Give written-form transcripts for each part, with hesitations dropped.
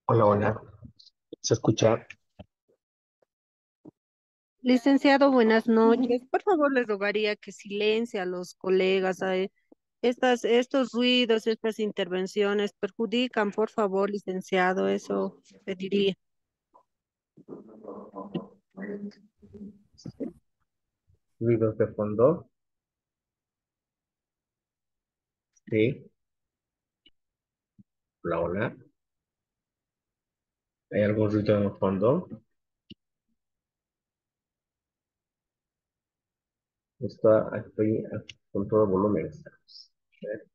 Hola, hola. ¿Se escucha? Licenciado, buenas noches. Por favor, le rogaría que silencie a los colegas. Estos ruidos, estas intervenciones perjudican, por favor, licenciado. Eso pediría. Ruidos de fondo. Sí. Hola, hola. ¿Hay algún ruido en el fondo? Estoy con todo volumen. Estamos. A ver,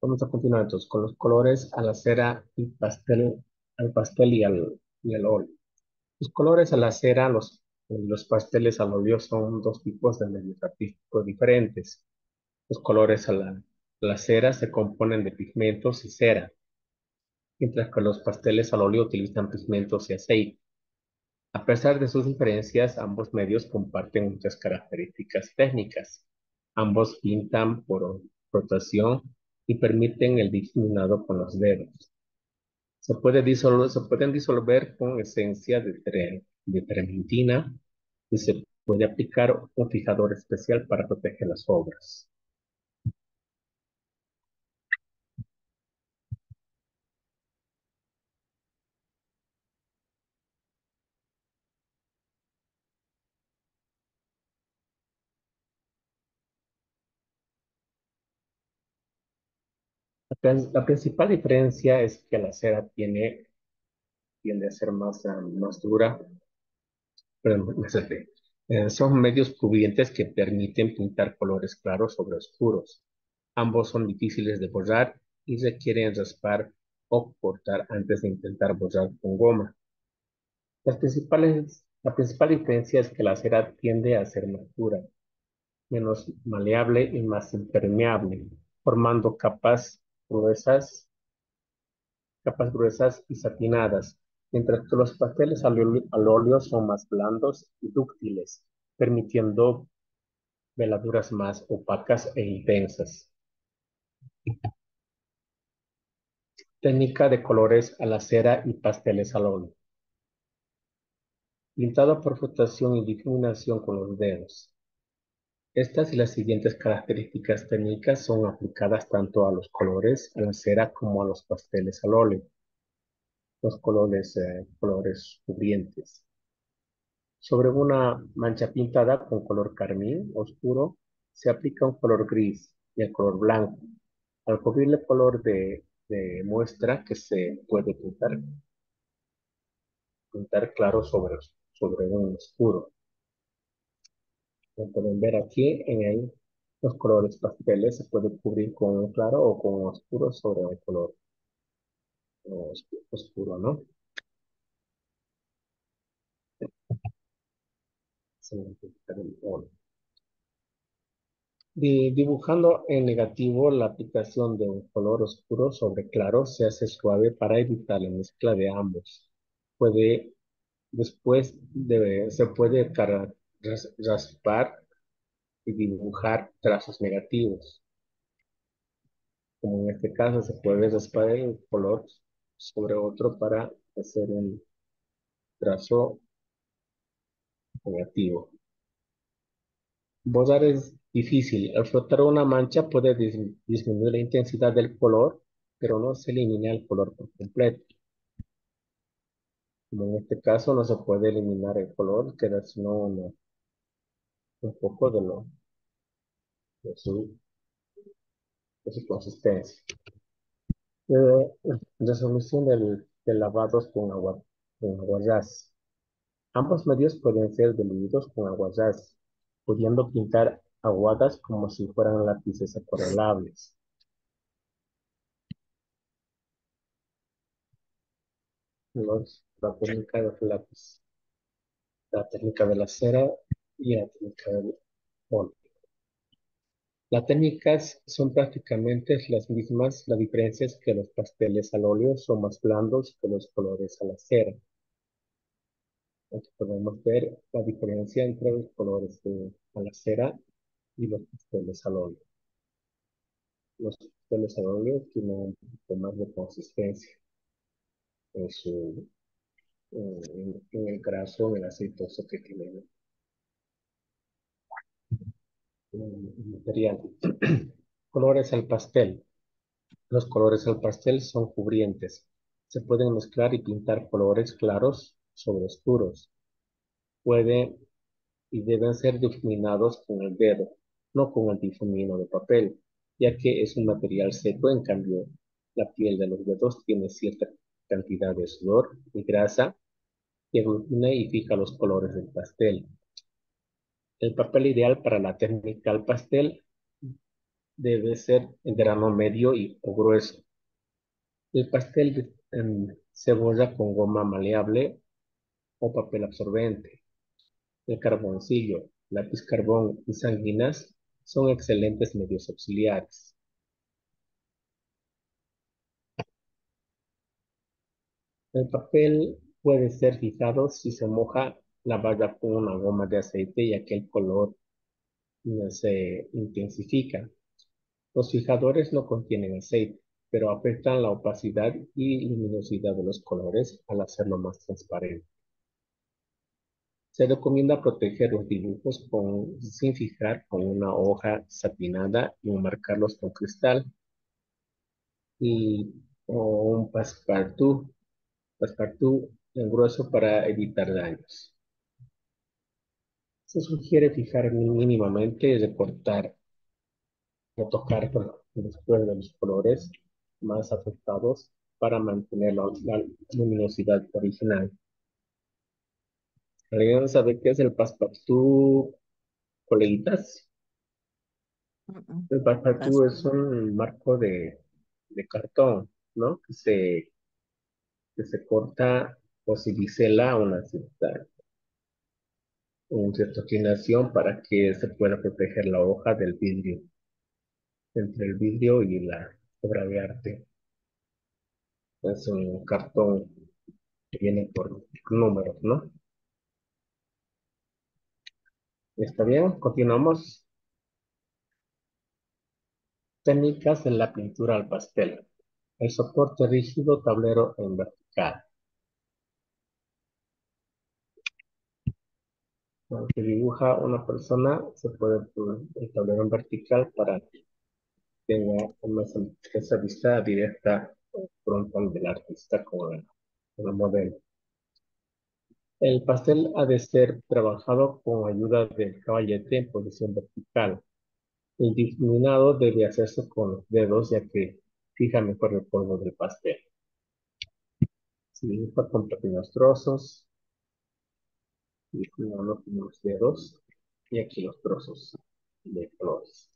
vamos a continuar entonces con los colores a la cera y al pastel y al óleo. Los colores a la cera, los pasteles al óleo son dos tipos de medios artísticos diferentes. Los colores a la cera se componen de pigmentos y cera, mientras que los pasteles al óleo utilizan pigmentos y aceite. A pesar de sus diferencias, ambos medios comparten muchas características técnicas. Ambos pintan por rotación y permiten el difuminado con los dedos. Se pueden disolver con esencia de trementina y se puede aplicar un fijador especial para proteger las obras. La principal diferencia es que la cera tiende a ser más dura. Perdón, son medios cubrientes que permiten pintar colores claros sobre oscuros. Ambos son difíciles de borrar y requieren raspar o cortar antes de intentar borrar con goma. La principal diferencia es que la cera tiende a ser más dura, menos maleable y más impermeable, formando capas gruesas y satinadas, mientras que los pasteles al óleo son más blandos y dúctiles, permitiendo veladuras más opacas e intensas. Técnica de colores a la cera y pasteles al óleo. Pintado por flotación y difuminación con los dedos. Estas y las siguientes características técnicas son aplicadas tanto a los colores a la cera como a los pasteles al óleo. Los colores cubrientes. Sobre una mancha pintada con color carmín oscuro, se aplica un color gris y el color blanco. Al cubrir el color de muestra que se puede pintar claro sobre un oscuro. Como pueden ver aquí, los colores pasteles se puede cubrir con un claro o con un oscuro sobre un color oscuro, ¿no? Se identifica el oro. Dibujando en negativo, la aplicación de un color oscuro sobre claro se hace suave para evitar la mezcla de ambos. Puede, se puede raspar y dibujar trazos negativos. Como en este caso, se puede raspar el color sobre otro para hacer un trazo negativo. Borrar es difícil. Al frotar una mancha puede disminuir la intensidad del color, pero no se elimina el color por completo. Como en este caso no se puede eliminar el color, queda sino un poco de su, de su consistencia. Resolución de lavados con aguarrás. Ambos medios pueden ser diluidos con aguarrás, pudiendo pintar aguadas como si fueran lápices acuarelables. La técnica del lápiz, la técnica de la cera y la técnica del óleo. Las técnicas son prácticamente las mismas, la diferencia es que los pasteles al óleo son más blandos que los colores a la cera. Aquí podemos ver la diferencia entre los colores de a la cera y los pasteles al óleo. Los pasteles al óleo tienen un poquito más de consistencia en su, en el graso, en el aceitoso que tienen el material. Colores al pastel. Los colores al pastel son cubrientes. Se pueden mezclar y pintar colores claros sobre oscuros. Puede y deben ser difuminados con el dedo, no con el difumino de papel, ya que es un material seco. En cambio, la piel de los dedos tiene cierta cantidad de sudor y grasa que aglutina y fija los colores del pastel. El papel ideal para la técnica al pastel debe ser en grano medio o grueso. El pastel se borra con goma maleable o papel absorbente. El carboncillo, lápiz carbón y sanguinas son excelentes medios auxiliares. El papel puede ser fijado si se moja la baba con una goma de aceite, ya que el color no se intensifica. Los fijadores no contienen aceite, pero afectan la opacidad y luminosidad de los colores al hacerlo más transparente. Se recomienda proteger los dibujos sin fijar con una hoja satinada y marcarlos con cristal y, o un passepartout en grueso para evitar daños. Se sugiere fijar mínimamente y recortar o tocar después de los colores más afectados para mantener la luminosidad original. ¿Alguien sabe qué es el passepartout, coleguitas? Mm, mm. El passepartout es Pastel. un marco de cartón, ¿no? Que se corta o se bisela una cierta inclinación para que se pueda proteger la hoja del vidrio, entre el vidrio y la obra de arte. Es un cartón que viene por números, ¿no? ¿Está bien? Continuamos. Técnicas en la pintura al pastel. El soporte rígido, tablero en vertical. Cuando se dibuja una persona, se puede poner el tablero en vertical para que tenga esa vista directa frontal del artista con el modelo. El pastel ha de ser trabajado con ayuda del caballete en posición vertical. El difuminado debe hacerse con los dedos, ya que fija mejor el polvo del pastel. Se dibuja con pequeños trozos, difuminando con los dedos, y aquí los trozos de colores.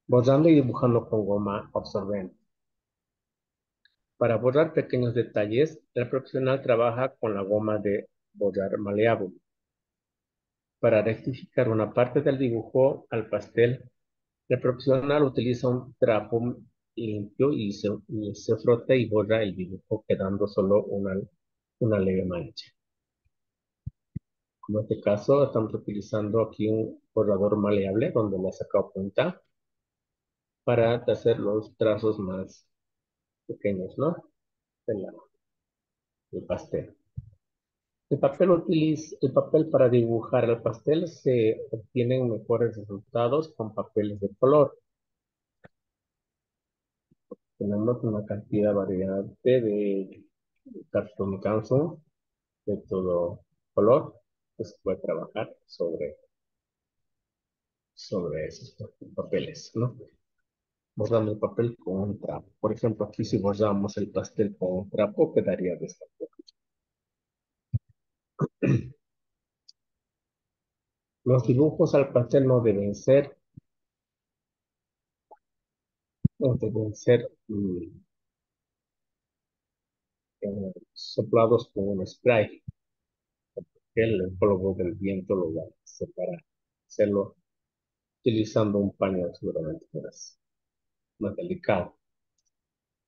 Borrando y dibujando con goma absorbente. Para borrar pequeños detalles, el profesional trabaja con la goma de borrar maleable. Para rectificar una parte del dibujo al pastel, el profesional utiliza un trapo limpio y se frota y borra el dibujo, quedando solo una leve mancha. Como en este caso, estamos utilizando aquí un borrador maleable donde le he sacado punta para hacer los trazos más pequeños, ¿no? Del pastel. El papel para dibujar el pastel se obtienen mejores resultados con papeles de color. Tenemos una cantidad variable de cartón canson de todo color que se puede trabajar sobre esos papeles, ¿no? Bordando el papel con un trapo. Por ejemplo, aquí si bordamos el pastel con un trapo, quedaría de esta forma. Los dibujos al pastel no deben ser soplados con un spray, que el polvo del viento lo va a separar. Hacerlo utilizando un paño seguramente más delicado.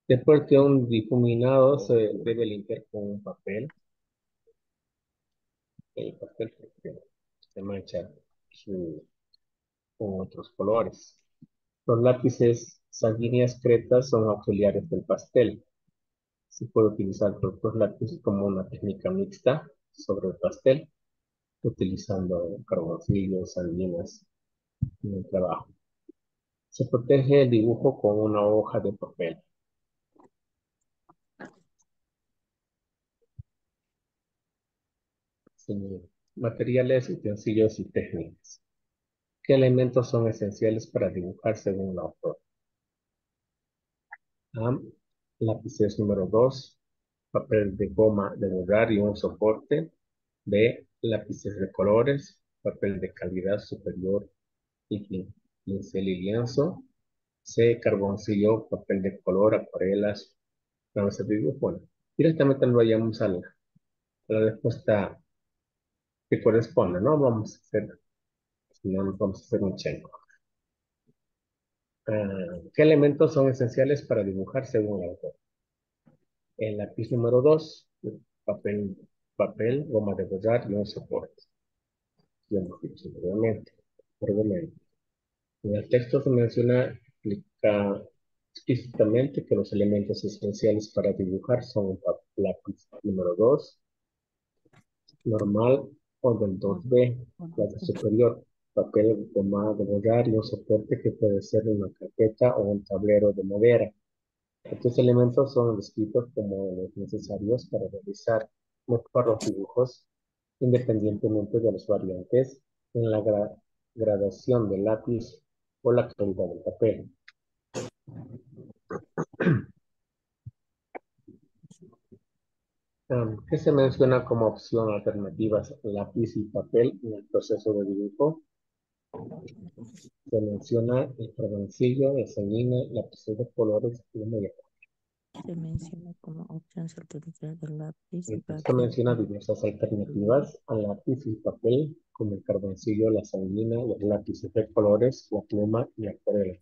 Después de un difuminado se debe limpiar con un papel. El papel porque se mancha su- con otros colores. Los lápices sanguíneas cretas son auxiliares del pastel. Se puede utilizar los lápices como una técnica mixta sobre el pastel, utilizando carboncillos, sanguíneas en el trabajo. Se protege el dibujo con una hoja de papel. Sí. Materiales, utensilios y técnicas. ¿Qué elementos son esenciales para dibujar según el autor? A. Lápices número 2, papel de goma de borrar y un soporte. B. Lápices de colores, papel de calidad superior y pincel y lienzo. C. Carboncillo, papel de color, acuarelas, vamos a dibujo. Bueno, directamente nos vayamos a la respuesta que corresponde, ¿no? Vamos a hacer, si no, vamos a hacer un check. ¿Qué elementos son esenciales para dibujar según el autor? El lápiz número 2, papel, goma de borrar y un soporte. Ya hemos dicho brevemente. En el texto se menciona explícitamente que los elementos esenciales para dibujar son el lápiz número 2, normal o del 2B, lápiz superior, papel goma de borrar y un soporte que puede ser una carpeta o un tablero de madera. Estos elementos son descritos como los necesarios para realizar mejor los dibujos, independientemente de las variantes en la gradación del lápiz o la calidad del papel. ¿Qué se menciona como opción alternativas lápiz y papel en el proceso de dibujo? Se menciona el carboncillo, el sanguíneo, lápices de colores y el medio. Se menciona como opciones alternativas del lápiz y El texto menciona papel. diversas alternativas al lápiz y papel, como el carboncillo, la sanguina, los lápices de colores, la pluma y acuarela.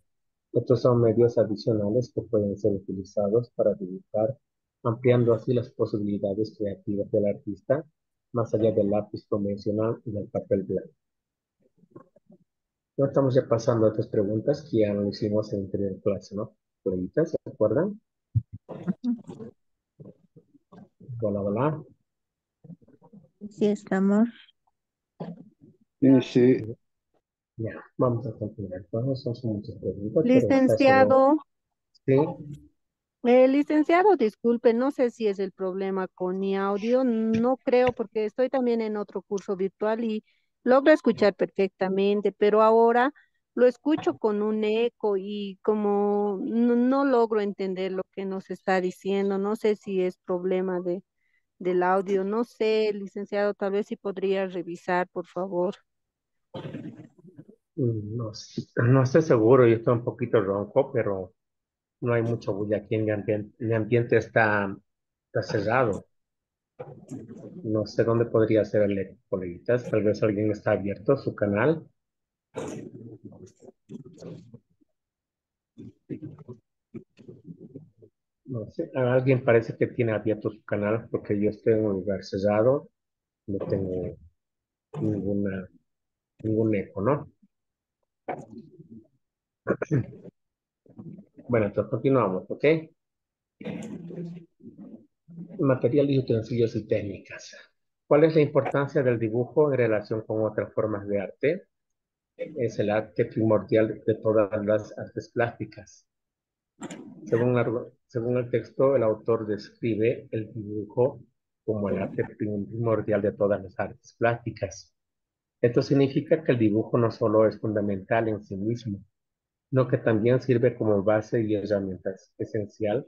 Estos son medios adicionales que pueden ser utilizados para dibujar, ampliando así las posibilidades creativas del artista, más allá del lápiz convencional y del papel blanco. No estamos ya pasando a otras preguntas que ya lo hicimos en anterior clase, ¿no? Preguntas, ¿se acuerdan? Hola, hola. Sí, estamos. Sí, sí. Ya, vamos a continuar. Entonces, son muchas preguntas, pero está sobre... Licenciado, Sí, licenciado, disculpe, no sé si es el problema con mi audio, no creo porque estoy también en otro curso virtual y logro escuchar perfectamente, pero ahora lo escucho con un eco y como no logro entender lo que nos está diciendo, no sé si es problema del audio, no sé, licenciado, tal vez si podría revisar, por favor. no, no estoy seguro, yo estoy un poquito ronco, pero no hay mucho bulla aquí en mi ambiente está cerrado. No sé dónde podría ser el eco, coleguitas. Tal vez alguien está abierto su canal. No sé, a alguien parece que tiene abierto su canal porque yo estoy en un lugar cerrado. No tengo ninguna, ningún eco, ¿no? Bueno, entonces continuamos, ¿ok? Materiales, utensilios y técnicas. ¿Cuál es la importancia del dibujo en relación con otras formas de arte? Es el arte primordial de todas las artes plásticas. Según el texto, el autor describe el dibujo como el arte primordial de todas las artes plásticas. Esto significa que el dibujo no solo es fundamental en sí mismo, sino que también sirve como base y herramienta esencial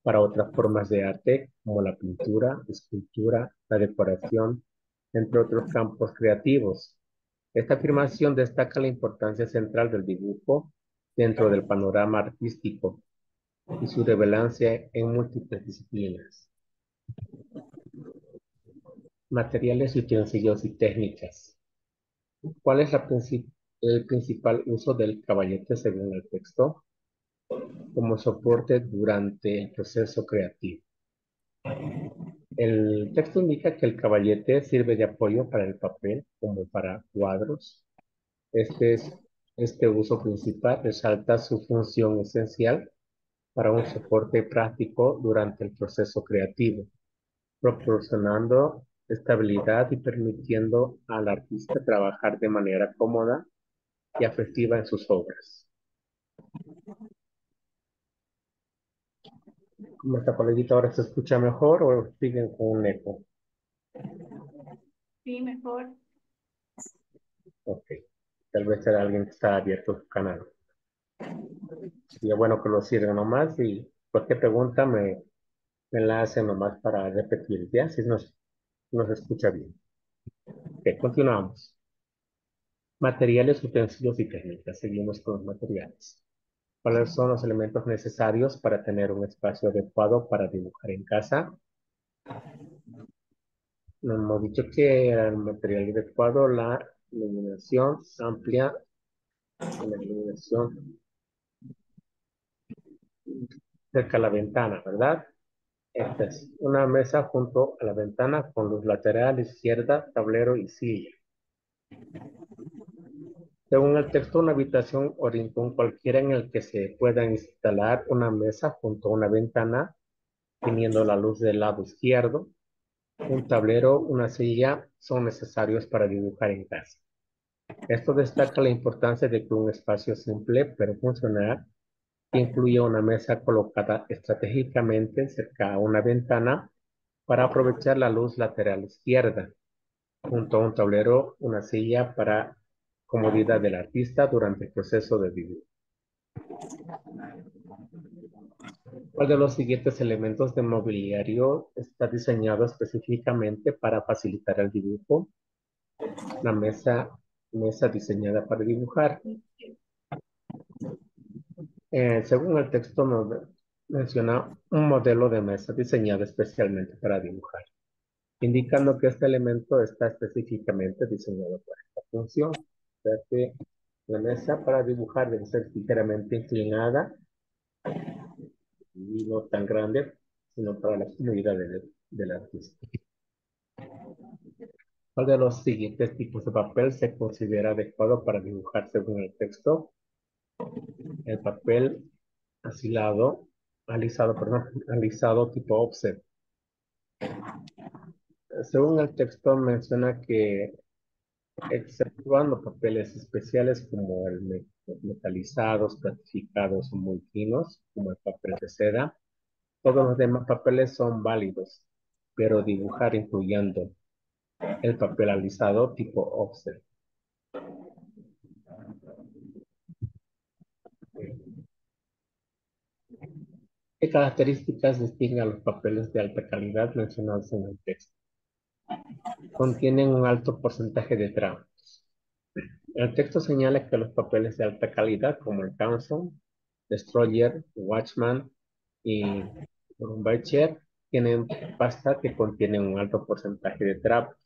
para otras formas de arte como la pintura, escultura, la decoración, entre otros campos creativos. Esta afirmación destaca la importancia central del dibujo dentro del panorama artístico y su relevancia en múltiples disciplinas. Materiales, utensilios y técnicas. ¿Cuál es el principal uso del caballete según el texto? como soporte durante el proceso creativo. El texto indica que el caballete sirve de apoyo para el papel como para cuadros. Este uso principal resalta su función esencial para un soporte práctico durante el proceso creativo, proporcionando estabilidad y permitiendo al artista trabajar de manera cómoda y afectiva en sus obras. ¿Cómo esta coleguita ahora se escucha mejor o siguen con un eco? Sí, mejor. Ok. Tal vez será alguien que está abierto a su canal. Sería bueno que lo sirvan nomás y cualquier pregunta me la hacen nomás para repetir, ¿ya? Si nos escucha bien. Ok, continuamos. Materiales, utensilios y técnicas. Seguimos con los materiales. ¿Cuáles son los elementos necesarios para tener un espacio adecuado para dibujar en casa? Nos hemos dicho que el material adecuado, la iluminación amplia, la iluminación cerca a la ventana, ¿verdad? Esta es una mesa junto a la ventana con luz lateral, izquierda, tablero y silla. Según el texto, una habitación o rincón cualquiera en el que se pueda instalar una mesa junto a una ventana, teniendo la luz del lado izquierdo, un tablero, una silla, son necesarios para dibujar en casa. Esto destaca la importancia de que un espacio simple pero funcional, que incluya una mesa colocada estratégicamente cerca a una ventana para aprovechar la luz lateral izquierda, junto a un tablero, una silla para comodidad del artista durante el proceso de dibujo. ¿Cuál de los siguientes elementos de mobiliario está diseñado específicamente para facilitar el dibujo? La mesa diseñada para dibujar. Según el texto menciona un modelo de mesa diseñado especialmente para dibujar, indicando que este elemento está específicamente diseñado para esta función. O sea que la mesa para dibujar debe ser ligeramente inclinada y no tan grande, sino para la comodidad del artista. ¿Cuál de los siguientes tipos de papel se considera adecuado para dibujar según el texto? El papel alisado tipo offset. Según el texto menciona que, exceptuando papeles especiales como los metalizados, platificados o muy finos, como el papel de seda, todos los demás papeles son válidos, pero dibujar incluyendo el papel alisado tipo offset. ¿Qué características distinguen a los papeles de alta calidad mencionados en el texto? Contienen un alto porcentaje de trazos. El texto señala que los papeles de alta calidad, como el Canson, Destroyer, Watchman y Grumbacher, tienen pasta que contienen un alto porcentaje de trapos,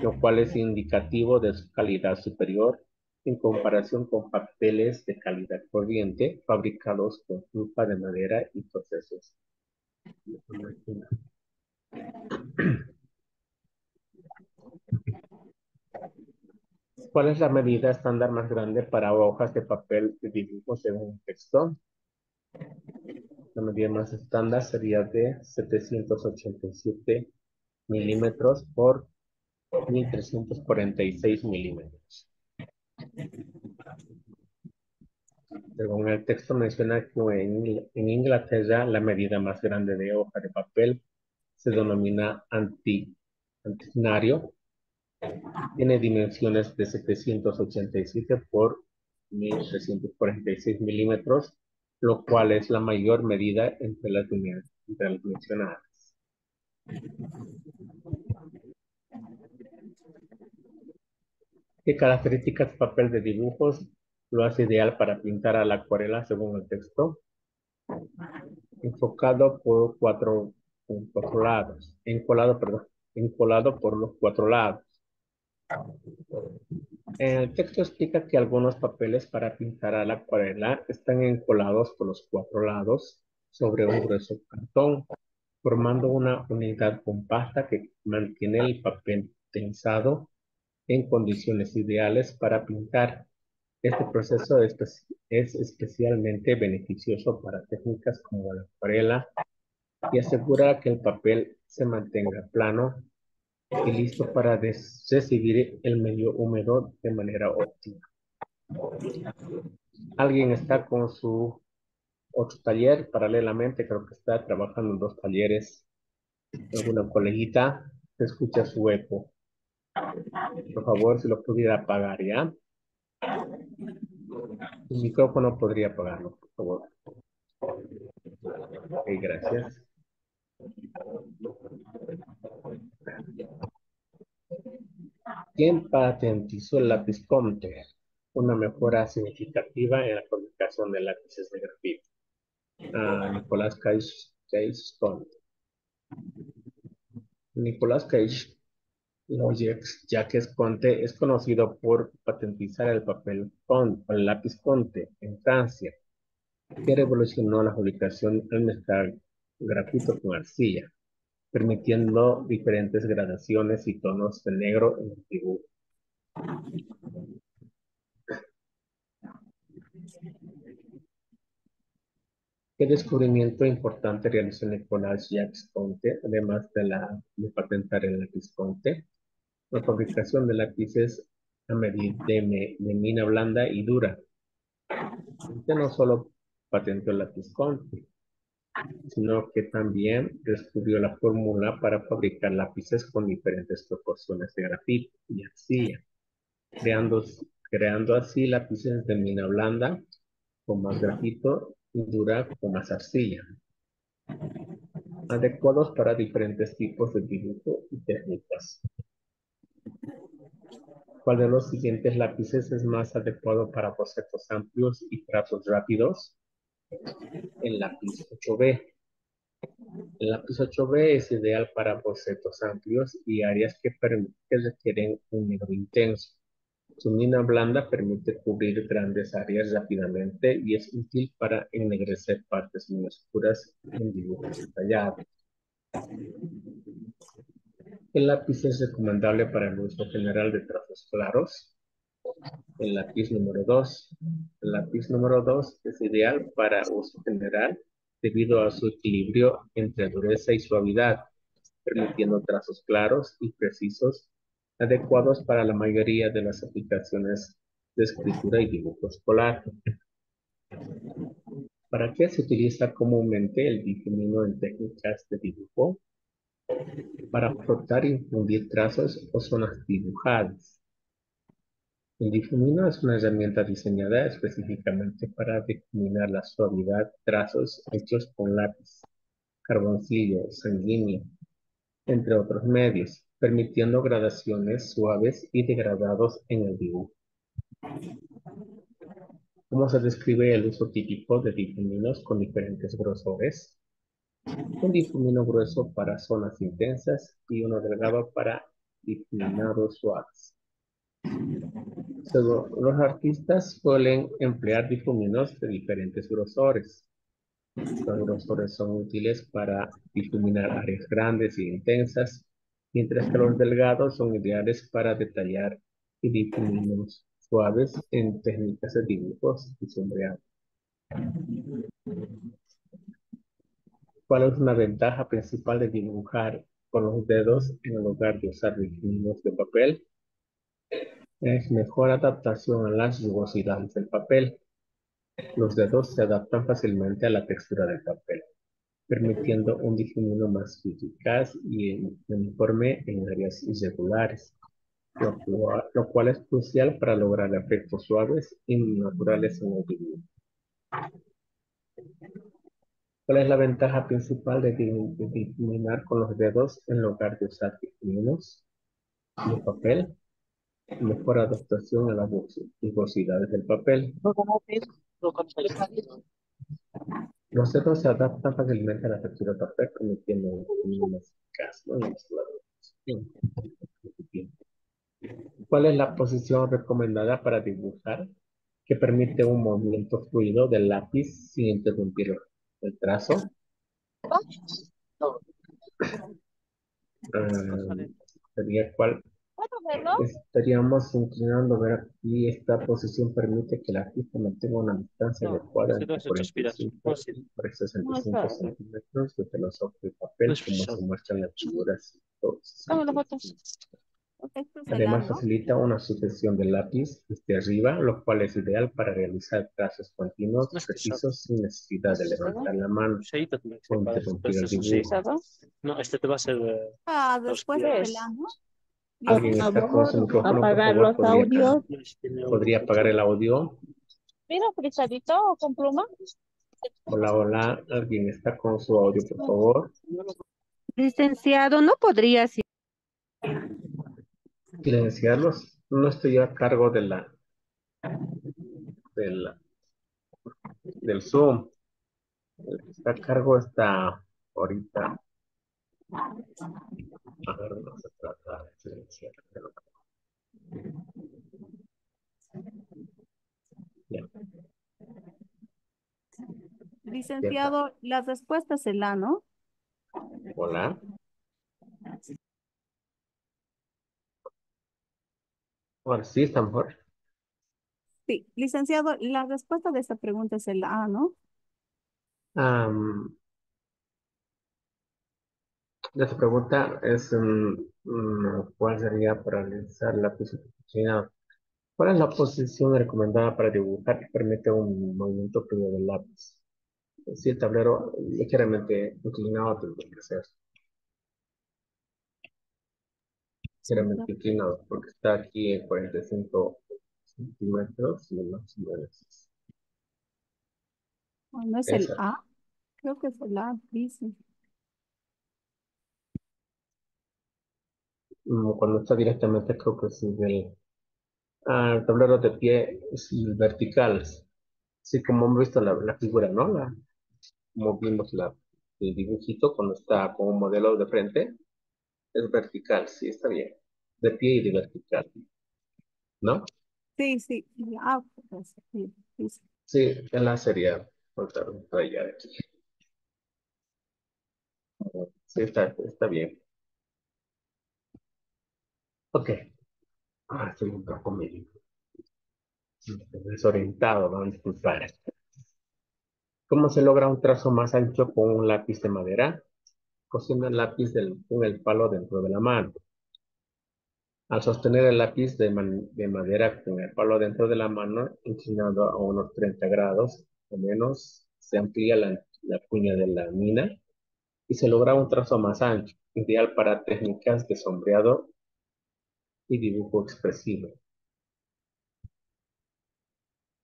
lo cual es indicativo de su calidad superior en comparación con papeles de calidad corriente fabricados con pulpa de madera y procesos de máquina. ¿Cuál es la medida estándar más grande para hojas de papel de dibujo según el texto? La medida más estándar sería de 787 milímetros por 1346 milímetros. Según el texto menciona que en Inglaterra la medida más grande de hoja de papel se denomina anticnario. Tiene dimensiones de 787 por 1346 milímetros, lo cual es la mayor medida entre las mencionadas. ¿Qué características de papel de dibujos lo hace ideal para pintar a la acuarela según el texto? Enfocado por cuatro lados, encolado por los cuatro lados, El texto explica que algunos papeles para pintar a la acuarela están encolados por los cuatro lados sobre un grueso cartón, formando una unidad compacta que mantiene el papel tensado en condiciones ideales para pintar. Este proceso es especialmente beneficioso para técnicas como la acuarela y asegura que el papel se mantenga plano y listo para recibir el medio húmedo de manera óptima. Alguien está con su otro taller paralelamente, creo que está trabajando en dos talleres. Alguna coleguita, se escucha su eco. Por favor, si lo pudiera apagar, ¿ya? El micrófono podría apagarlo, por favor. Ok, gracias. ¿Quién patentizó el lápiz Comte? Una mejora significativa en la fabricación de lápices de grafito. Nicolás Cage Comte. Nicolás Cage Jacques Conte es conocido por patentizar el papel Conte, o el lápiz Conte en Francia, que revolucionó la fabricación al mezclar grafito con arcilla, permitiendo diferentes gradaciones y tonos de negro en el dibujo. ¿Qué descubrimiento importante realizó Nicolas Jacques Conte, además de patentar el lápiz Conte? La fabricación de lápices a medida de mina blanda y dura. Conte no solo patentó el lápiz Conte, sino que también descubrió la fórmula para fabricar lápices con diferentes proporciones de grafito y arcilla, creando, creando así lápices de mina blanda con más grafito y dura con más arcilla, adecuados para diferentes tipos de dibujo y técnicas. ¿Cuál de los siguientes lápices es más adecuado para bocetos amplios y trazos rápidos? El lápiz 8B. El lápiz 8B es ideal para bocetos amplios y áreas que requieren un negro intenso. Su mina blanda permite cubrir grandes áreas rápidamente y es útil para ennegrecer partes muy oscuras en dibujos detallados. El lápiz es recomendable para el uso general de trazos claros. El lápiz número 2. El lápiz número 2 es ideal para uso general debido a su equilibrio entre dureza y suavidad, permitiendo trazos claros y precisos, adecuados para la mayoría de las aplicaciones de escritura y dibujo escolar. ¿Para qué se utiliza comúnmente el difumino en técnicas de dibujo? Para frotar y infundir trazos o zonas dibujadas. El difumino es una herramienta diseñada específicamente para difuminar la suavidad de trazos hechos con lápiz, carboncillo, sanguíneo, entre otros medios, permitiendo gradaciones suaves y degradados en el dibujo. ¿Cómo se describe el uso típico de difuminos con diferentes grosores? Un difumino grueso para zonas intensas y uno delgado para difuminados suaves. Los artistas suelen emplear difuminos de diferentes grosores. Los grosores son útiles para difuminar áreas grandes e intensas, mientras que los delgados son ideales para detallar y difuminos suaves en técnicas de dibujos y sombreado. ¿Cuál es una ventaja principal de dibujar con los dedos en lugar de usar difuminos de papel? Es mejor adaptación a las rugosidades del papel. Los dedos se adaptan fácilmente a la textura del papel, permitiendo un difumino más eficaz y uniforme en áreas irregulares, lo cual es crucial para lograr efectos suaves y naturales en el dibujo. ¿Cuál es la ventaja principal de difuminar con los dedos en lugar de usar difuminos de papel? Mejor adaptación a las rugosidades del papel. Los dedos se adaptan fácilmente a la textura del papel, permitiendo un difuminado más eficaz, ¿no? ¿Cuál es la posición recomendada para dibujar que permite un movimiento fluido del lápiz sin interrumpir el trazo? Eh, Sería cuál estaríamos inclinando a ver aquí. Esta posición permite que el artista mantenga una distancia adecuada entre 45 y 65 centímetros desde los ojos del papel, como se muestra en las figuras 165. Esto es el A, Además, ¿no? facilita una sujeción del lápiz desde arriba, lo cual es ideal para realizar trazos continuos, precisos, sin necesidad de levantar la mano o interrumpir el dibujo. Ah, después es el A, ¿no? Por ¿Alguien está con su favor, micrófono? Por apagar favor, los audios. podría apagar el audio. Mira, frisadito o con pluma. Hola, hola. ¿Alguien está con su audio, por favor? Licenciado, ¿no podría si Silenciarlos. No estoy a cargo del, del Zoom. El que está a cargo está ahorita. A ver, no se trata de silenciar. Ya, ya está. Licenciado, la respuesta es el A, ¿no? Hola. Ahora sí, está mejor. Sí, licenciado, la respuesta de esta pregunta es el A, ¿no? Am, Esta pregunta es, ¿cuál sería para realizar la piscina? ¿Cuál es la posición recomendada para dibujar que permite un movimiento fluido del lápiz? Si el tablero ligeramente inclinado tendría que ser ligeramente inclinado, porque está aquí en 45 centímetros y más o menos. ¿O no es el Esa. A? Creo que es el A, dice. Cuando está directamente, creo que es el tablero de pie es el vertical. Sí, como hemos visto la figura, ¿no? Como vimos el dibujito cuando está como un modelo de frente, es vertical, sí, está bien. De pie y de vertical, ¿no? Sí, sí, el A, pues, sí, dice. Sí, en la sería cortar un raya de aquí. Sí, está bien. Ok. Estoy un poco medio desorientado, van a disculpar. ¿Cómo se logra un trazo más ancho con un lápiz de madera? Cosiendo el lápiz con el palo dentro de la mano. Al sostener el lápiz de madera con el palo dentro de la mano, inclinado a unos 30 grados o menos, se amplía la cuña de la mina y se logra un trazo más ancho, ideal para técnicas de sombreado y dibujo expresivo.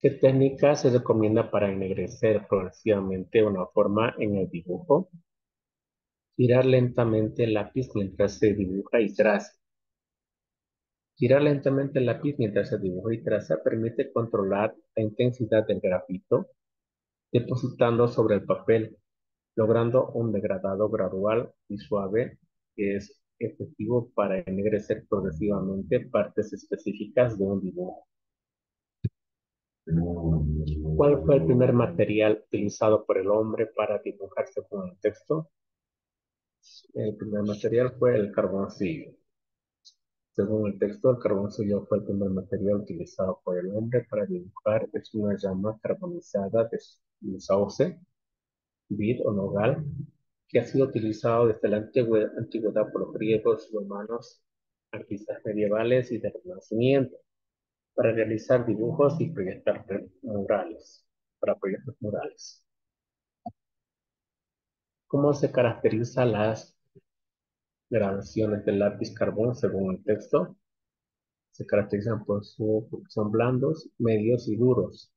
¿Qué técnica se recomienda para ennegrecer progresivamente una forma en el dibujo? Girar lentamente el lápiz mientras se dibuja y traza. Girar lentamente el lápiz mientras se dibuja y traza permite controlar la intensidad del grafito depositando sobre el papel, logrando un degradado gradual y suave que es efectivo para ennegrecer progresivamente partes específicas de un dibujo. ¿Cuál fue el primer material utilizado por el hombre para dibujar según el texto? El primer material fue el carboncillo. Según el texto, el carboncillo fue el primer material utilizado por el hombre para dibujar. Es una llama carbonizada de sauce, vid o nogal, que ha sido utilizado desde la antigüedad por los griegos, romanos, artistas medievales y del Renacimiento para realizar dibujos y proyectar murales, para proyectos murales. ¿Cómo se caracterizan las gradaciones del lápiz carbón según el texto? Se caracterizan porque son blandos, medios y duros.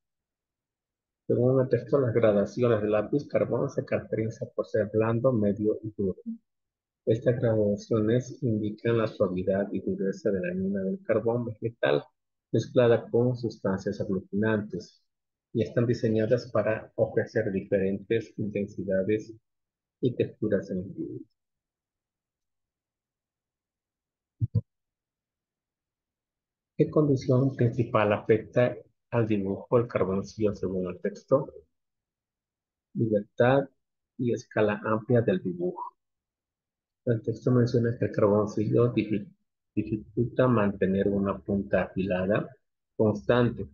Según el texto, las gradaciones del lápiz carbón se caracterizan por ser blando, medio y duro. Estas gradaciones indican la suavidad y dureza de la mina del carbón vegetal mezclada con sustancias aglutinantes y están diseñadas para ofrecer diferentes intensidades y texturas en el dibujo. ¿Qué condición principal afecta al dibujo el carboncillo según el texto? Libertad y escala amplia del dibujo. El texto menciona que el carboncillo dificulta mantener una punta afilada constante,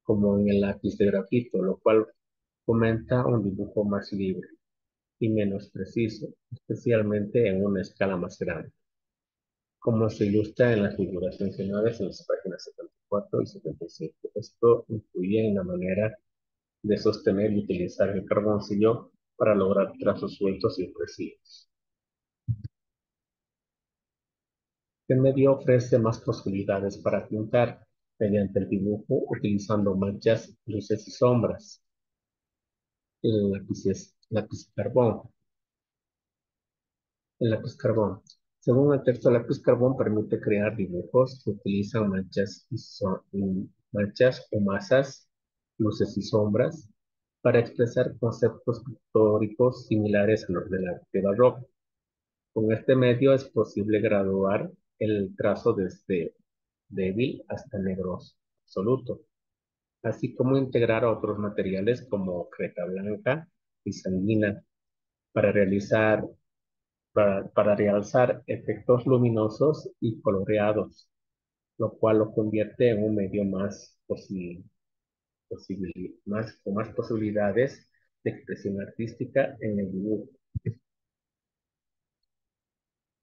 como en el lápiz de grafito, lo cual fomenta un dibujo más libre y menos preciso, especialmente en una escala más grande, como se ilustra en las figuras mencionadas en las páginas 74 y 75. Esto influye en la manera de sostener y utilizar el carboncillo para lograr trazos sueltos y precisos. ¿Qué medio ofrece más posibilidades para pintar? Mediante el dibujo, utilizando manchas, luces y sombras. El lápiz carbón. El lápiz carbón. Según el texto, el lápiz carbón permite crear dibujos que utilizan manchas o masas, luces y sombras, para expresar conceptos pictóricos similares a los del arte barroco. Con este medio es posible graduar el trazo desde débil hasta negro absoluto, así como integrar otros materiales como creta blanca y sanguina para para realzar efectos luminosos y coloreados, lo cual lo convierte en un medio con más posibilidades de expresión artística en el dibujo.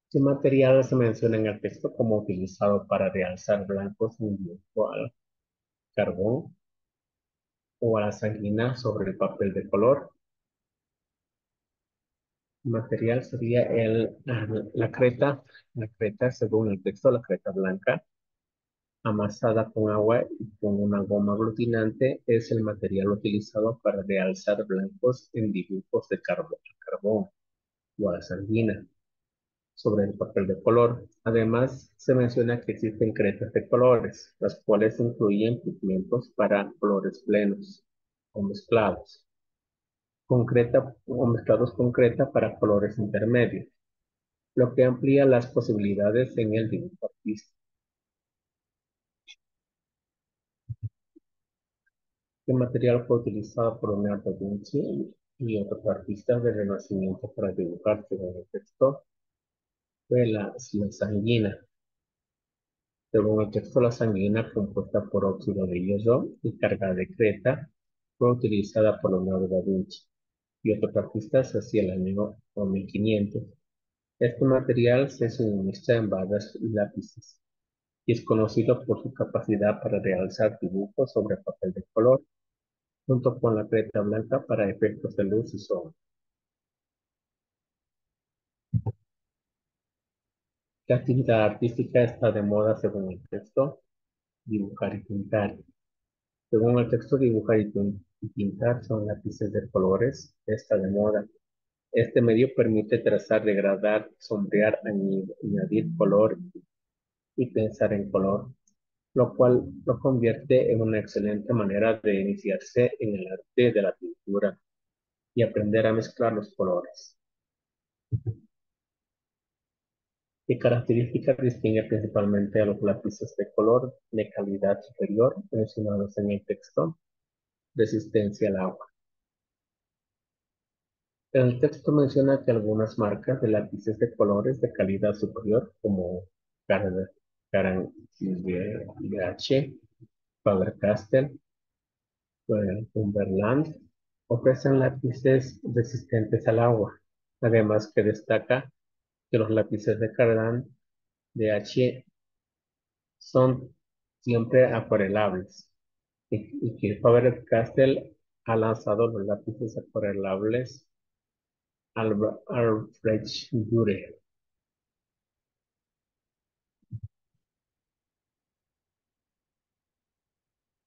¿Qué material se menciona en el texto como utilizado para realzar blancos en dibujo al carbón o a la sanguina sobre el papel de color? El material sería la creta, según el texto, la creta blanca, amasada con agua y con una goma aglutinante, es el material utilizado para realzar blancos en dibujos de carbón o a la sanguina sobre el papel de color. Además, se menciona que existen cretas de colores, las cuales incluyen pigmentos para colores plenos o mezclados, o mezclados con creta para colores intermedios, lo que amplía las posibilidades en el dibujo artístico. El material fue utilizado por Leonardo da Vinci y otros artistas del Renacimiento para dibujar, según el texto, fue la sanguina. Según el texto, la sanguina, compuesta por óxido de hierro y carga de creta, fue utilizada por Leonardo da Vinci y otros artistas hacia el año 1500. Este material se suministra en barras y lápices y es conocido por su capacidad para realzar dibujos sobre papel de color, junto con la creta blanca para efectos de luz y sombra. ¿Qué actividad artística está de moda según el texto? Dibujar y pintar. Según el texto, dibujar y pintar son lápices de colores. Está de moda. Este medio permite trazar, degradar, sombrear, añadir color y pensar en color, lo cual lo convierte en una excelente manera de iniciarse en el arte de la pintura y aprender a mezclar los colores. ¿Qué características distingue principalmente a los lápices de color de calidad superior mencionados en el texto? Resistencia al agua. El texto menciona que algunas marcas de lápices de colores de calidad superior, como Caran-H, Faber-Castell, Cumberland, ofrecen lápices resistentes al agua. Además que destaca que los lápices de Caran DH son siempre acuarelables y que Faber-Castell ha lanzado los lápices acuarelables Albrecht Dürer.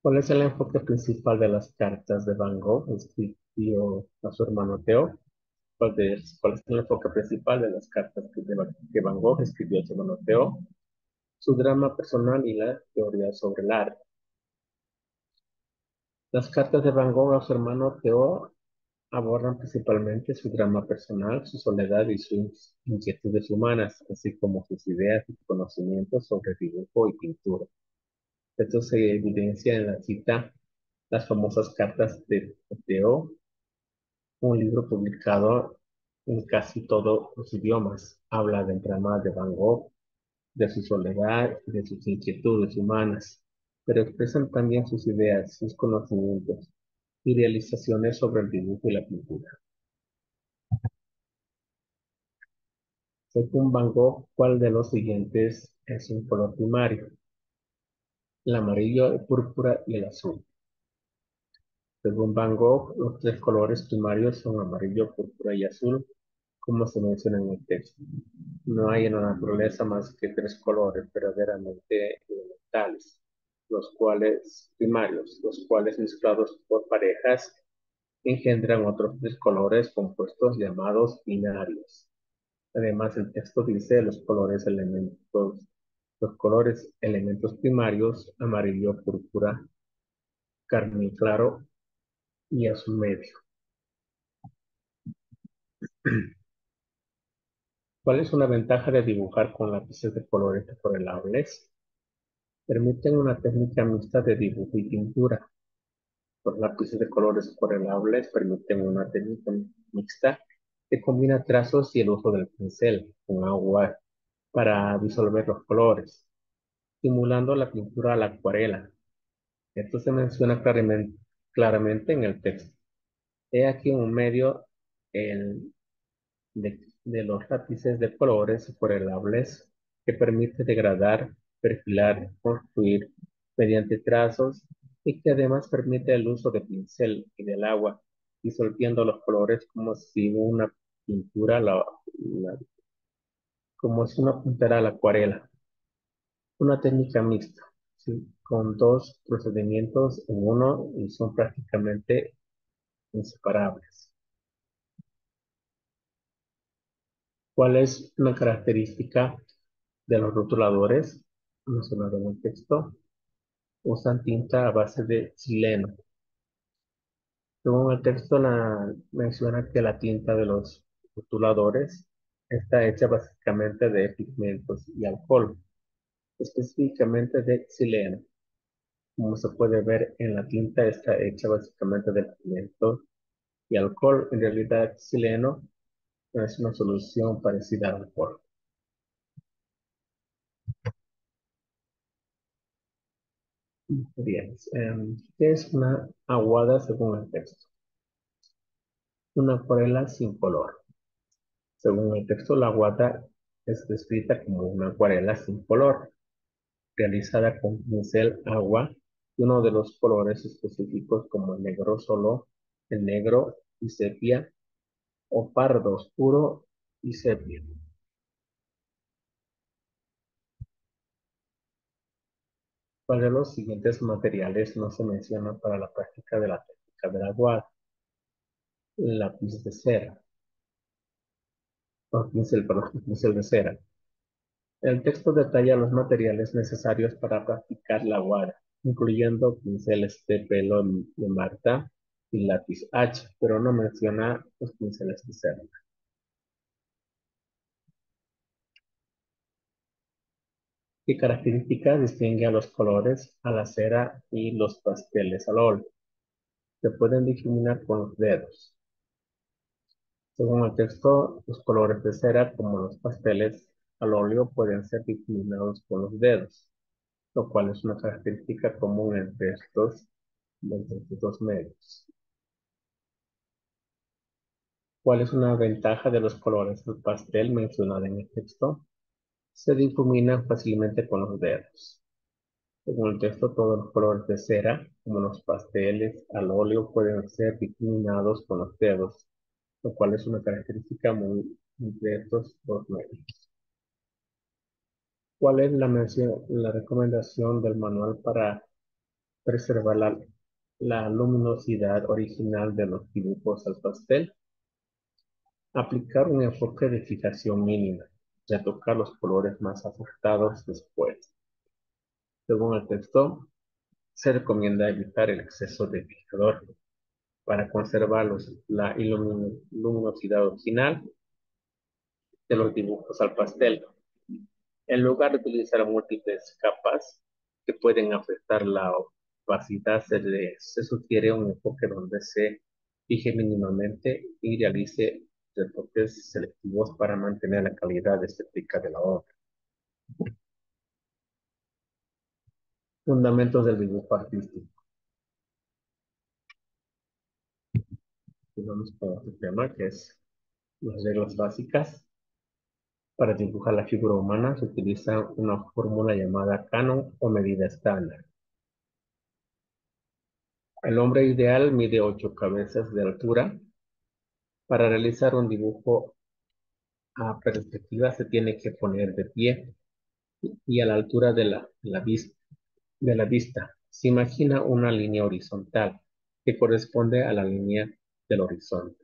¿Cuál es el enfoque principal de las cartas de Van Gogh escribió a su hermano Theo? ¿Cuál es el enfoque principal de las cartas que Van Gogh escribió a su hermano Theo? Su drama personal y la teoría sobre el arte. Las cartas de Van Gogh a su hermano Theo abordan principalmente su drama personal, su soledad y sus inquietudes humanas, así como sus ideas y conocimientos sobre dibujo y pintura. Esto se evidencia en la cita Las famosas cartas de Teo, un libro publicado en casi todos los idiomas. Habla del drama de Van Gogh, de su soledad y de sus inquietudes humanas, pero expresan también sus ideas, sus conocimientos y realizaciones sobre el dibujo y la pintura. Según Van Gogh, ¿cuál de los siguientes es un color primario? El amarillo, el púrpura y el azul. Según Van Gogh, los tres colores primarios son amarillo, púrpura y azul, como se menciona en el texto. No hay en la naturaleza más que tres colores verdaderamente elementales, los cuales primarios, los cuales mezclados por parejas engendran otros tres colores compuestos llamados binarios. Además, el texto dice los colores elementos primarios, amarillo, púrpura, carmín claro y azul medio. ¿Cuál es una ventaja de dibujar con lápices de colores acuarelables? Permiten una técnica mixta de dibujo y pintura. Los lápices de colores acuarelables permiten una técnica mixta que combina trazos y el uso del pincel con agua para disolver los colores, simulando la pintura a la acuarela. Esto se menciona claramente en el texto. He aquí un medio el de los lápices de colores acuarelables que permite degradar, perfilar, construir mediante trazos y que además permite el uso de pincel y del agua, disolviendo los colores como si una pintura, como si una pintara a la acuarela. Una técnica mixta, ¿sí? Con dos procedimientos en uno y son prácticamente inseparables. ¿Cuál es una característica de los rotuladores mencionado en el texto? Usan tinta a base de xileno. Según el texto menciona que la tinta de los rotuladores está hecha básicamente de pigmentos y alcohol, específicamente de xileno. Como se puede ver en la tinta está hecha básicamente de pigmentos y alcohol. En realidad, xileno es una solución parecida al alcohol. Bien, ¿qué es una aguada según el texto? Una acuarela sin color. Según el texto, la aguada es descrita como una acuarela sin color, realizada con pincel, agua y uno de los colores específicos como el negro solo, el negro y sepia, o pardo oscuro y sepia. ¿Cuál de los siguientes materiales no se menciona para la práctica de la técnica de la aguada? Lápiz de cera, o pincel de cera. El texto detalla los materiales necesarios para practicar la aguada, incluyendo pinceles de pelo de Marta y lápiz H, pero no menciona los pinceles de cera. ¿Qué características distinguen a los colores, a la cera y los pasteles al óleo? Se pueden discriminar con los dedos. Según el texto, los colores de cera, como los pasteles al óleo, pueden ser discriminados con los dedos, lo cual es una característica común entre estos dos medios. ¿Cuál es una ventaja de los colores del pastel mencionada en el texto? Se difuminan fácilmente con los dedos. Según el texto, todos los colores de cera, como los pasteles al óleo, pueden ser difuminados con los dedos, lo cual es una característica muy entre estos dos medios. ¿Cuál es la recomendación del manual para preservar la luminosidad original de los dibujos al pastel? Aplicar un enfoque de fijación mínima, retocar los colores más afectados después. Según el texto, se recomienda evitar el exceso de fijador para conservar la luminosidad original de los dibujos al pastel. En lugar de utilizar múltiples capas, que pueden afectar la opacidad, se sugiere un enfoque donde se fije mínimamente y realice retoques selectivos para mantener la calidad estética de la obra. Fundamentos del dibujo artístico. Y vamos con otro tema que es las reglas básicas. Para dibujar la figura humana se utiliza una fórmula llamada canon o medida estándar. El hombre ideal mide 8 cabezas de altura. Para realizar un dibujo a perspectiva se tiene que poner de pie y a la altura de la vista. Se imagina una línea horizontal que corresponde a la línea del horizonte.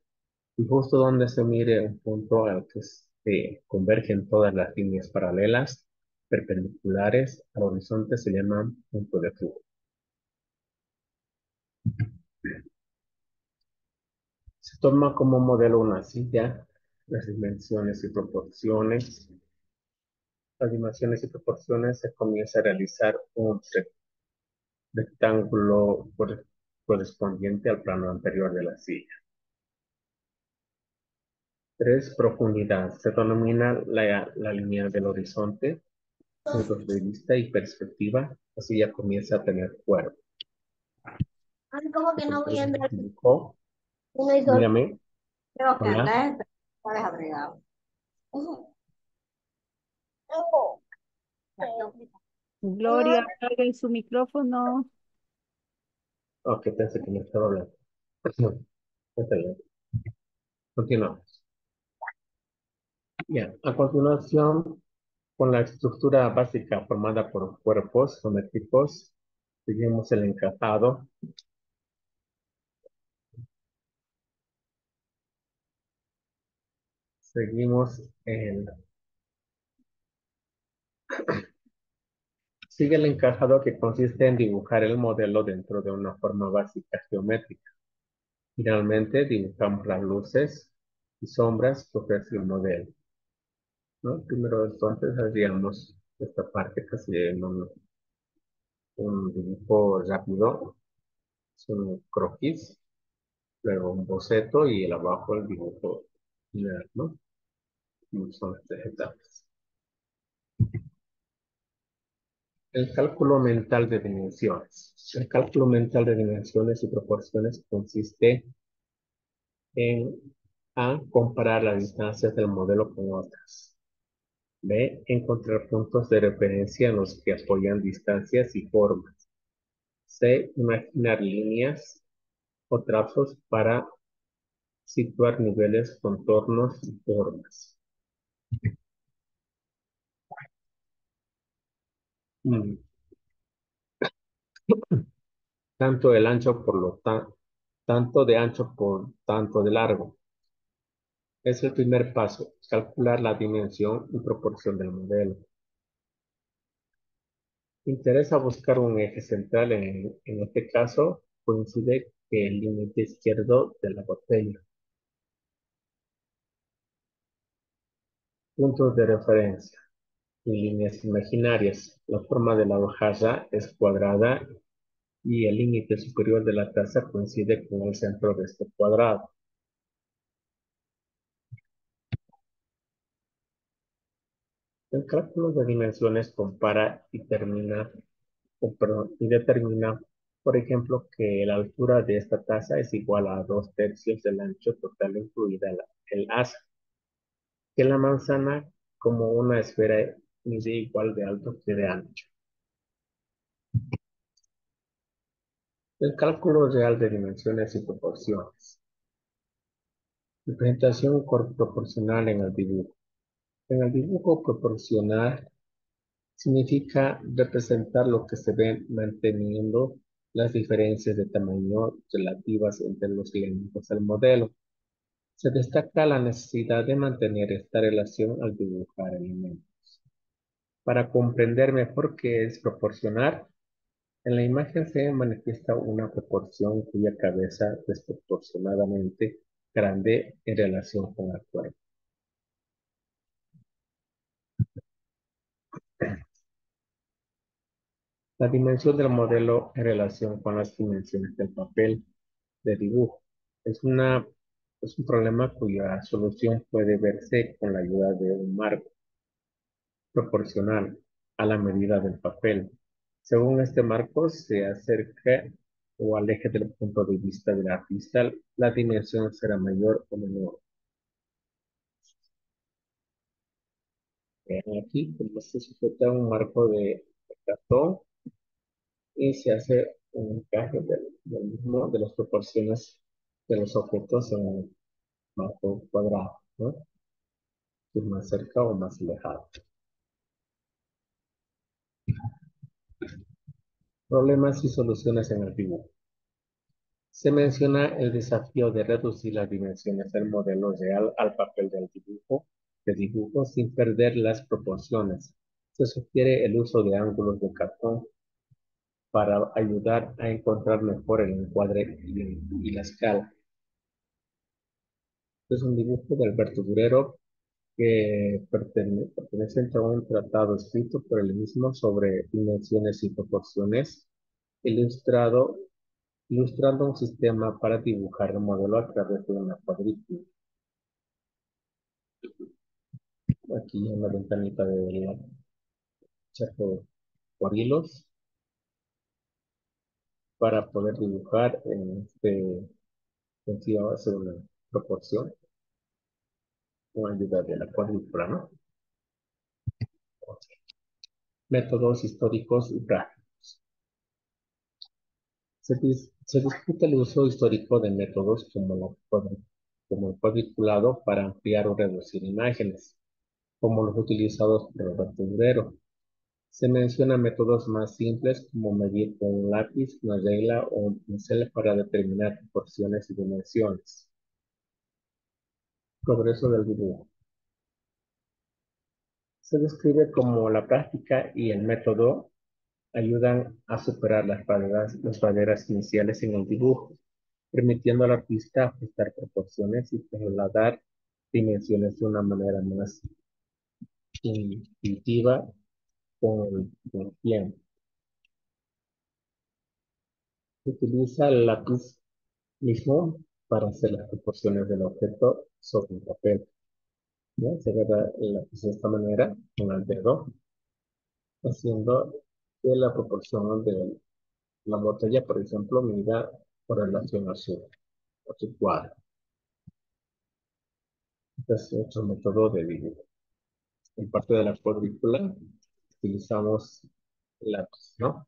Y justo donde se mire un punto al que se convergen todas las líneas paralelas, perpendiculares al horizonte, se llama punto de fuga. Se toma como modelo una silla, las dimensiones y proporciones. Las dimensiones y proporciones se comienza a realizar un rectángulo correspondiente al plano anterior de la silla. 3. Profundidad. Se denomina la línea del horizonte, puntos de vista y perspectiva. Así ya comienza a tener cuerpo. ¿Cómo que no voy a andar? Dibujó. Uno y dos, Dígame. creo que Hola. acá está desabrigado. Ujú. Gloria, apague su micrófono. Ok, pensé que me estaba hablando. Está bien. Continuamos. Bien. A continuación, con la estructura básica formada por cuerpos geométricos, seguimos el encajado. Seguimos el... Sigue el encajado que consiste en dibujar el modelo dentro de una forma básica geométrica. Finalmente, dibujamos las luces y sombras que ofrece el modelo, ¿no? Primero, entonces, haríamos esta parte casi en un dibujo rápido, es un croquis, luego un boceto y el abajo el dibujo final, ¿no? Y son las tres etapas. El cálculo mental de dimensiones. El cálculo mental de dimensiones y proporciones consiste en A. Comparar las distancias del modelo con otras. B. Encontrar puntos de referencia en los que apoyan distancias y formas. C. Imaginar líneas o trazos para situar niveles, contornos y formas. Mm. Tanto el ancho por tanto de ancho por tanto de largo. Es el primer paso, calcular la dimensión y proporción del modelo. Interesa buscar un eje central, en este caso coincide que el límite izquierdo de la botella. Puntos de referencia y líneas imaginarias. La forma de la hojalla es cuadrada y el límite superior de la taza coincide con el centro de este cuadrado. El cálculo de dimensiones compara y determina, por ejemplo, que la altura de esta taza es igual a 2/3 del ancho total incluida el asa, que la manzana como una esfera mide igual de alto que de ancho. El cálculo real de dimensiones y proporciones. Representación proporcional en el dibujo. En el dibujo proporcional significa representar lo que se ve manteniendo las diferencias de tamaño relativas entre los elementos del modelo. Se destaca la necesidad de mantener esta relación al dibujar elementos. Para comprender mejor qué es proporcionar, en la imagen se manifiesta una proporción cuya cabeza es desproporcionadamente grande en relación con el cuerpo. La dimensión del modelo en relación con las dimensiones del papel de dibujo es es un problema cuya solución puede verse con la ayuda de un marco proporcional a la medida del papel. Según este marco se acerca o aleje del punto de vista del artista, la dimensión será mayor o menor. Vean aquí, como se sujeta un marco de cartón y se hace un encaje del mismo de las proporciones de los objetos en un marco cuadrado, ¿no? Si es más cerca o más alejado. Problemas y soluciones en el dibujo. Se menciona el desafío de reducir las dimensiones del modelo real al papel de dibujo sin perder las proporciones. Se sugiere el uso de ángulos de cartón para ayudar a encontrar mejor el encuadre y la escala. Este es un dibujo de Alberto Durero que pertenece a un tratado escrito por él mismo sobre dimensiones y proporciones, ilustrando un sistema para dibujar el modelo a través de una cuadrícula. Aquí en la ventanita de la chaco por hilos para poder dibujar en este sentido hacer una proporción con ayuda de la cuadrícula, ¿no? Métodos históricos y prácticos. Se discute el uso histórico de métodos como el cuadriculado para ampliar o reducir imágenes, como los utilizados por Roberto Durero. Se mencionan métodos más simples como medir con un lápiz, una regla o un pincel para determinar proporciones y dimensiones. Progreso del dibujo. Se describe como la práctica y el método ayudan a superar las barreras iniciales en el dibujo, permitiendo al artista ajustar proporciones y trasladar dimensiones de una manera más intuitiva con el tiempo. Se utiliza el lápiz mismo para hacer las proporciones del objeto sobre el papel. ¿Ya? Se agarra el lápiz de esta manera con el dedo, haciendo que la proporción de la botella, por ejemplo, mida con relación a su cuadro. Este es otro método de dibujo. En parte de la cuadrícula utilizamos el lápiz, ¿no?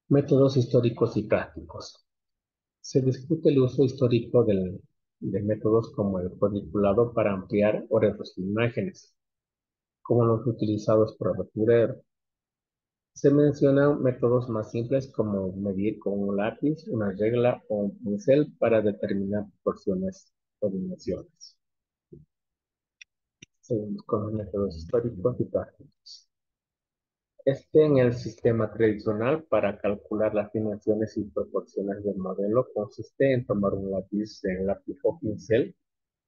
Métodos históricos y prácticos. Se discute el uso histórico de métodos como el cuadriculado para ampliar o reducir imágenes, como los utilizados por Durero. Se mencionan métodos más simples como medir con un lápiz, una regla o un pincel para determinar proporciones o dimensiones. Seguimos con los métodos históricos y prácticos. En el sistema tradicional para calcular las dimensiones y proporciones del modelo consiste en tomar un lápiz o pincel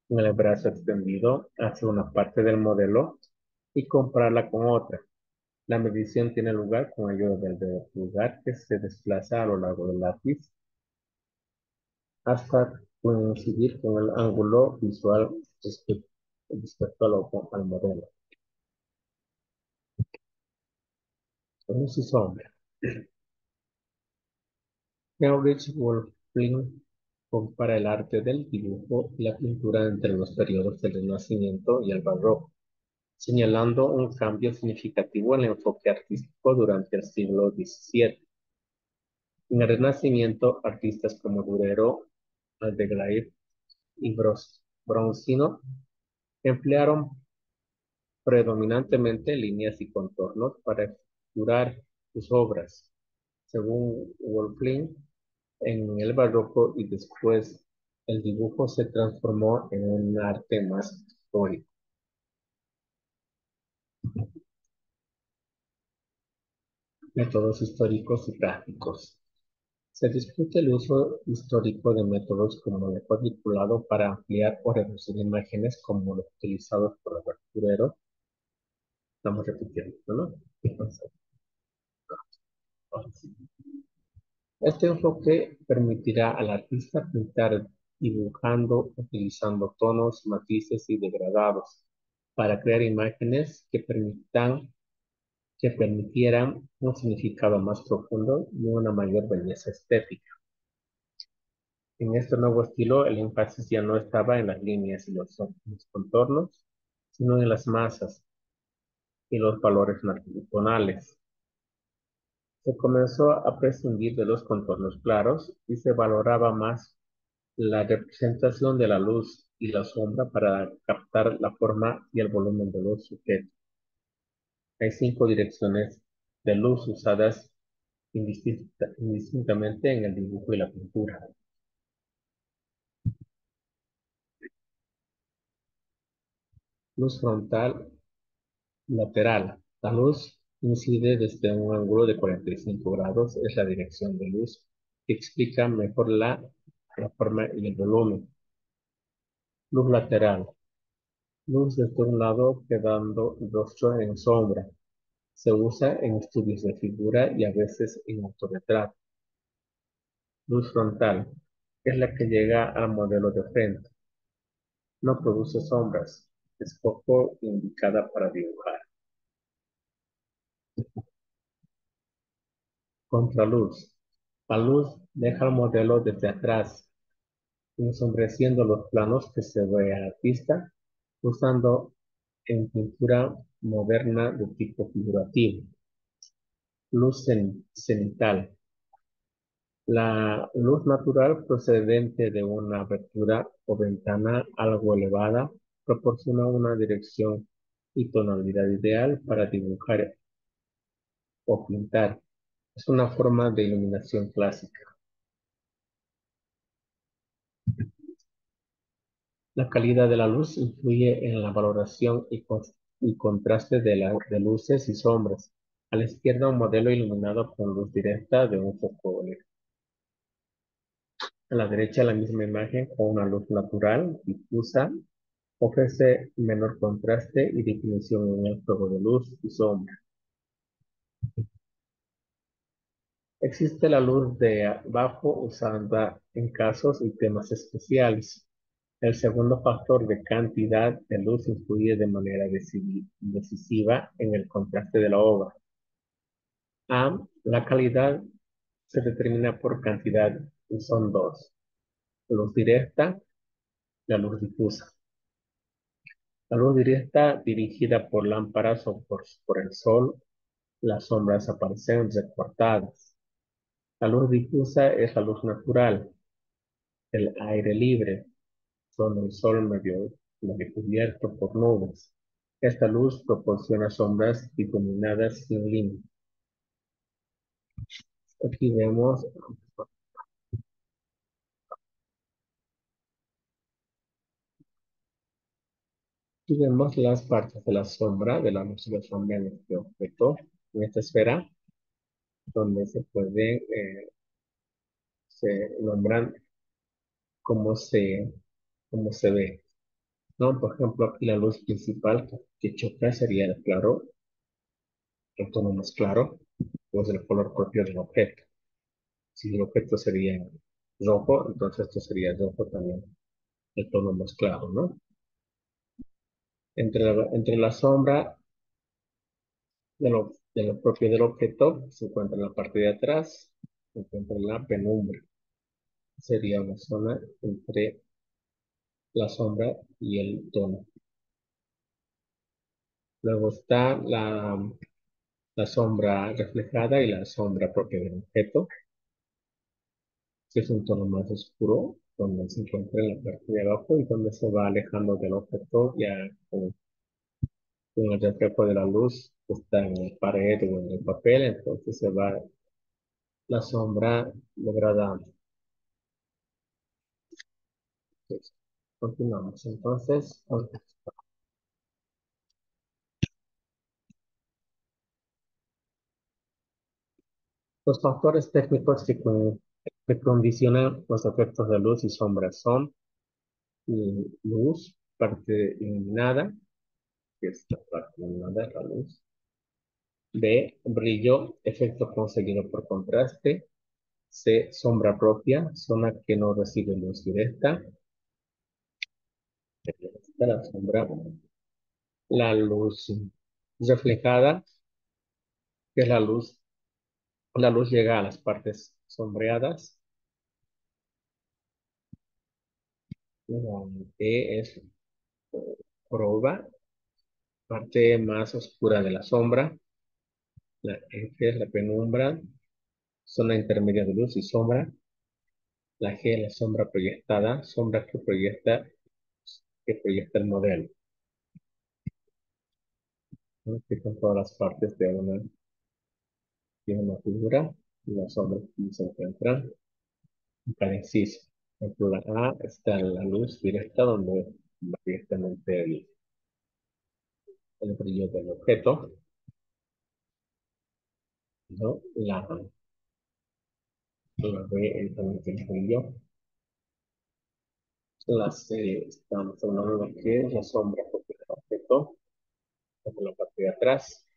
con el brazo extendido hacia una parte del modelo y compararla con otra. La medición tiene lugar con ayuda del dedo pulgar que se desplaza a lo largo del lápiz hasta coincidir con el ángulo visual respecto al modelo. Luz y sombra. Heinrich Wolfling compara el arte del dibujo y la pintura entre los periodos del Renacimiento y el Barroco, señalando un cambio significativo en el enfoque artístico durante el siglo XVII. En el Renacimiento, artistas como Durero, Aldeguer y Bronzino emplearon predominantemente líneas y contornos para estructurar sus obras. Según Wolfling, en el barroco y después el dibujo se transformó en un arte más histórico. Métodos históricos y prácticos. Se discute el uso histórico de métodos como el cuadriculado para ampliar o reducir imágenes como los utilizados por Roberto Durero. Estamos repitiendo, ¿no? Entonces, este enfoque permitirá al artista pintar dibujando, utilizando tonos, matices y degradados para crear imágenes que permitieran un significado más profundo y una mayor belleza estética. En este nuevo estilo, el énfasis ya no estaba en las líneas y los contornos, sino en las masas y los valores tonales. Se comenzó a prescindir de los contornos claros y se valoraba más la representación de la luz y la sombra para captar la forma y el volumen de los sujetos. Hay 5 direcciones de luz usadas indistintamente en el dibujo y la pintura. Luz frontal lateral. La luz incide desde un ángulo de 45 grados. Es la dirección de luz que explica mejor la forma y el volumen. Luz lateral. Luz desde un lado quedando el rostro en sombra. Se usa en estudios de figura y a veces en autorretrato. Luz frontal. Es la que llega al modelo de frente. No produce sombras. Es poco indicada para dibujar. Contraluz. La luz deja el modelo desde atrás, ensombreciendo los planos que se ve al artista, usando en pintura moderna de tipo figurativo. Luz cenital. La luz natural procedente de una abertura o ventana algo elevada proporciona una dirección y tonalidad ideal para dibujar o pintar. Es una forma de iluminación clásica. La calidad de la luz influye en la valoración y contraste de luces y sombras. A la izquierda, un modelo iluminado con luz directa de un foco LED. A la derecha, la misma imagen con una luz natural, difusa, ofrece menor contraste y definición en el juego de luz y sombra. Existe la luz de abajo usada en casos y temas especiales. El segundo factor de cantidad de luz influye de manera decisiva en el contraste de la obra. La calidad se determina por cantidad y son dos: la luz directa y la luz difusa. La luz directa dirigida por lámparas o por el sol, las sombras aparecen recortadas. La luz difusa es la luz natural, el aire libre, donde el sol medio cubierto por nubes. Esta luz proporciona sombras difuminadas sin límite. Aquí vemos, las partes de la sombra, de la luz y la sombra en este objeto, en esta esfera, donde se nombran cómo cómo se ve, ¿no? Por ejemplo, aquí la luz principal que choca sería el claro, el tono más claro, pues el color propio del objeto. Si el objeto sería rojo, entonces esto sería rojo también, el tono más claro, ¿no? Entre la sombra de lo propio del objeto se encuentra en la parte de atrás, se encuentra en la penumbra. Sería una zona entre la sombra y el tono. Luego está la sombra reflejada y la sombra propia del objeto, que es un tono más oscuro, donde se encuentra en la parte de abajo y donde se va alejando del objeto ya con el reflejo de la luz que está en la pared o en el papel, entonces se va la sombra degradando. Entonces, continuamos. Entonces, los factores técnicos que condicionan los efectos de luz y sombra son luz, parte iluminada, que es la parte luminosa de la luz. B, brillo, efecto conseguido por contraste. C, sombra propia, zona que no recibe luz directa. Esta la sombra. La luz reflejada, que es la luz llega a las partes sombreadas. La E es proba, parte más oscura de la sombra. La F es la penumbra, zona intermedia de luz y sombra. La G es la sombra proyectada, sombra que proyecta el modelo. ¿No? Aquí son todas las partes de una figura y las sombras que se encuentran en cada inciso. Por ejemplo, la A está en la luz directa donde va directamente el brillo del objeto, ¿no? La B es también el brillo. La C estamos hablando de que es la sombra propia del objeto, como la parte de atrás.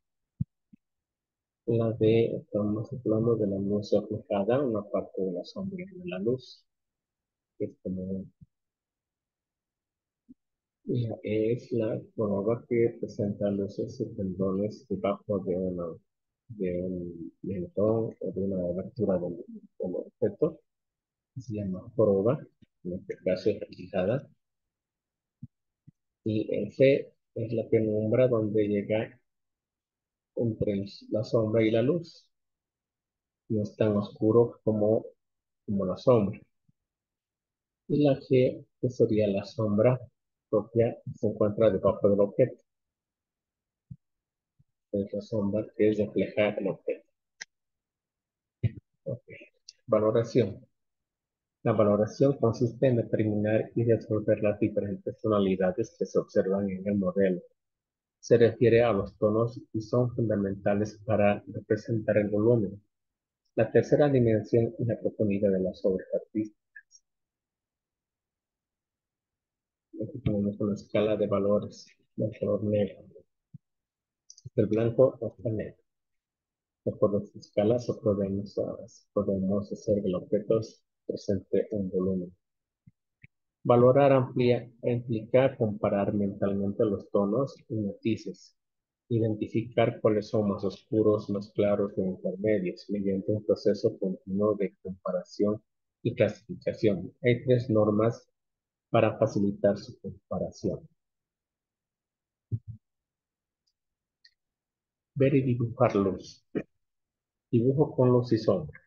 La D estamos hablando de la luz reflejada, una parte de la sombra de la luz, que es como la E es la prueba que presenta luces y pendones debajo de un lentón o de una abertura del objeto. Se llama proba, en este caso es reflejada. Y F es la penumbra donde llega entre la sombra y la luz. No es tan oscuro como la sombra. Y la G, que sería la sombra propia, se encuentra debajo del objeto. Es la sombra que refleja el objeto. Ok. Valoración. La valoración consiste en determinar y resolver las diferentes tonalidades que se observan en el modelo. Se refiere a los tonos y son fundamentales para representar el volumen, la tercera dimensión y la profundidad de las obras artísticas. Aquí tenemos una escala de valores del color negro, del blanco hasta el negro. Por esta escala podemos hacer que el objeto presente un volumen. Valorar implica comparar mentalmente los tonos y matices, identificar cuáles son más oscuros, más claros o intermedios, mediante un proceso continuo de comparación y clasificación. Hay tres normas para facilitar su comparación. Ver y dibujar luz. Dibujo con luz y sombra.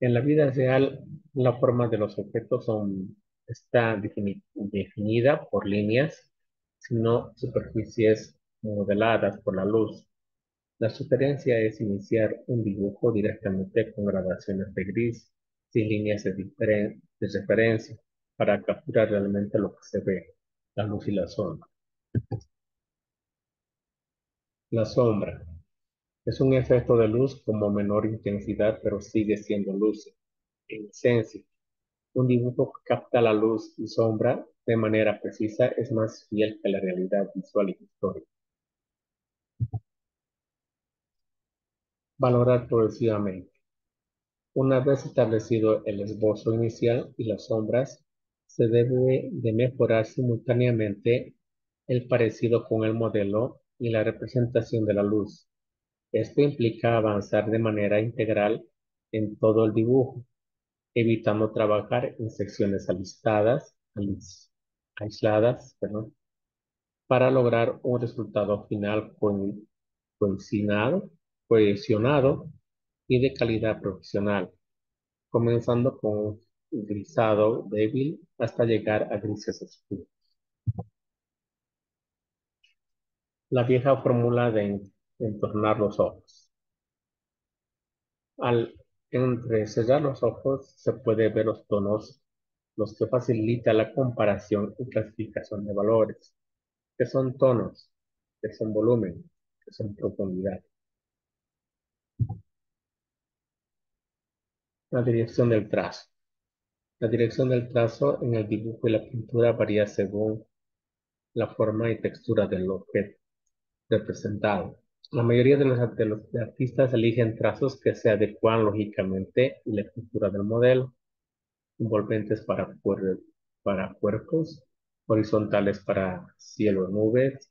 En la vida real, la forma de los objetos está definida por líneas, sino superficies modeladas por la luz. La sugerencia es iniciar un dibujo directamente con gradaciones de gris, sin líneas de referencia, para capturar realmente lo que se ve, la luz y la sombra. La sombra es un efecto de luz como menor intensidad, pero sigue siendo luz. En esencia, un dibujo que capta la luz y sombra de manera precisa es más fiel que la realidad visual y histórica. Valorar progresivamente. Una vez establecido el esbozo inicial y las sombras, se debe de mejorar simultáneamente el parecido con el modelo y la representación de la luz. Esto implica avanzar de manera integral en todo el dibujo, evitando trabajar en secciones aisladas, perdón, para lograr un resultado final cohesionado, cohesionado y de calidad profesional, comenzando con un grisado débil hasta llegar a grises oscuros. La vieja fórmula de entornar los ojos. Al entrecerrar los ojos se puede ver los tonos, los que facilita la comparación y clasificación de valores, que son tonos, que son volumen, que son profundidad. La dirección del trazo. La dirección del trazo en el dibujo y la pintura varía según la forma y textura del objeto representado. La mayoría de los artistas eligen trazos que se adecuan lógicamente y la estructura del modelo, envolventes para cuerpos, horizontales para cielo y nubes.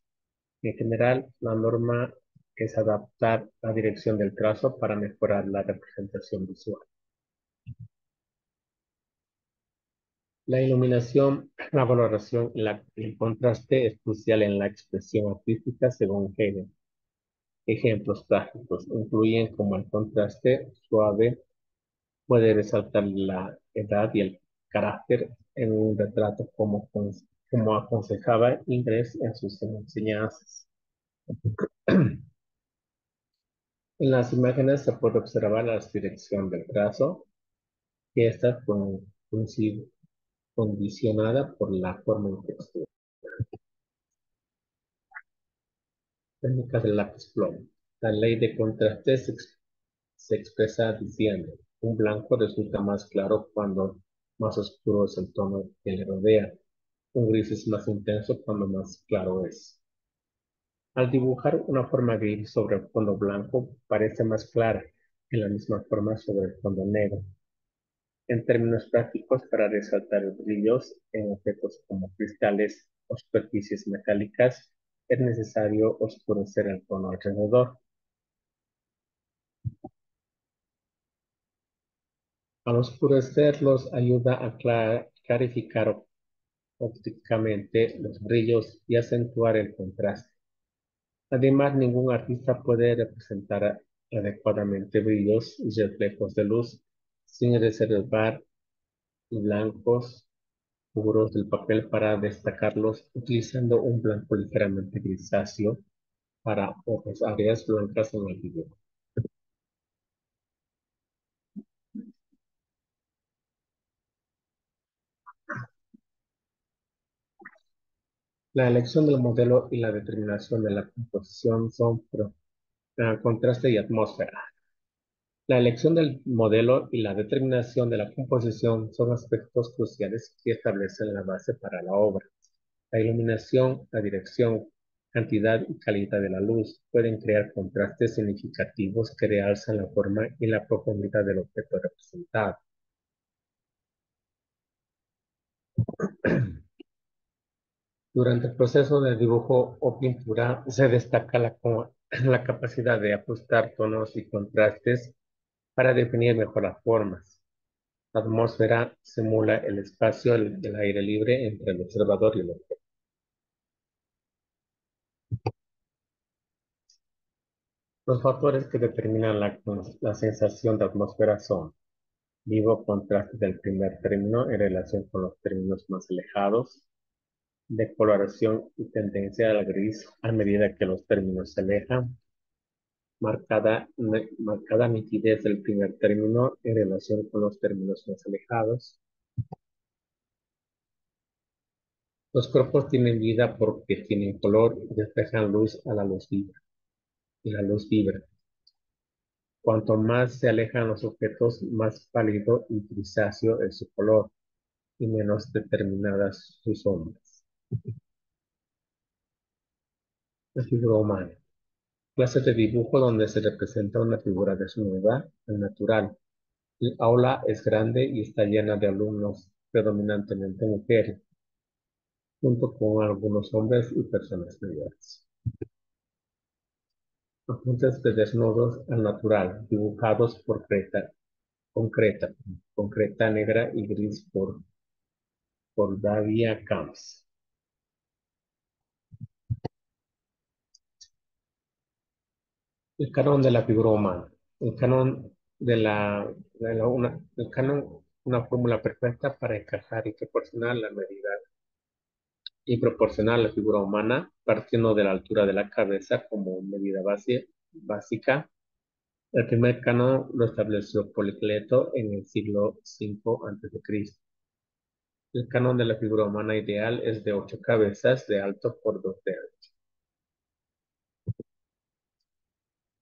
En general, la norma es adaptar la dirección del trazo para mejorar la representación visual. La iluminación, la valoración y el contraste es crucial en la expresión artística según Hegel. Ejemplos prácticos incluyen como el contraste suave puede resaltar la edad y el carácter en un retrato como aconsejaba Ingres en sus enseñanzas. En las imágenes se puede observar la dirección del trazo, que está condicionada por la forma y textura. Técnica del lápiz plomo. La ley de contraste se expresa diciendo, un blanco resulta más claro cuando más oscuro es el tono que le rodea. Un gris es más intenso cuando más claro es. Al dibujar una forma gris sobre el fondo blanco, parece más clara que la misma forma sobre el fondo negro. En términos prácticos, para resaltar brillos en objetos como cristales o superficies metálicas, es necesario oscurecer el tono alrededor. Al oscurecerlos ayuda a clarificar ópticamente los brillos y acentuar el contraste. Además, ningún artista puede representar adecuadamente brillos y reflejos de luz sin reservar blancos puros del papel para destacarlos, utilizando un blanco ligeramente grisáceo para otras áreas blancas en el dibujo. La elección del modelo y la determinación de la composición son contraste y atmósfera. La elección del modelo y la determinación de la composición son aspectos cruciales que establecen la base para la obra. La iluminación, la dirección, cantidad y calidad de la luz pueden crear contrastes significativos que realzan la forma y la profundidad del objeto representado. Durante el proceso de dibujo o pintura se destaca la capacidad de ajustar tonos y contrastes para definir mejor las formas. La atmósfera simula el espacio del aire libre entre el observador y el objeto. Los factores que determinan la sensación de atmósfera son vivo contraste del primer término en relación con los términos más alejados, decoloración y tendencia al gris a medida que los términos se alejan, marcada nitidez del primer término en relación con los términos más alejados. Los cuerpos tienen vida porque tienen color y reflejan luz a la luz vibra. Y la luz vibra. Cuanto más se alejan los objetos, más pálido y grisáceo es su color y menos determinadas sus sombras. La figura humana. Clase de dibujo donde se representa una figura desnuda, al natural. El aula es grande y está llena de alumnos, predominantemente mujeres, junto con algunos hombres y personas mayores. Apuntes de desnudos al natural, dibujados por concreta negra y gris por Davia Camps. El canon de la figura humana. El canon el canon, una fórmula perfecta para encajar y proporcionar la figura humana, partiendo de la altura de la cabeza como medida básica. El primer canon lo estableció Policleto en el siglo V a.C. El canon de la figura humana ideal es de 8 cabezas de alto por 2 de ancho.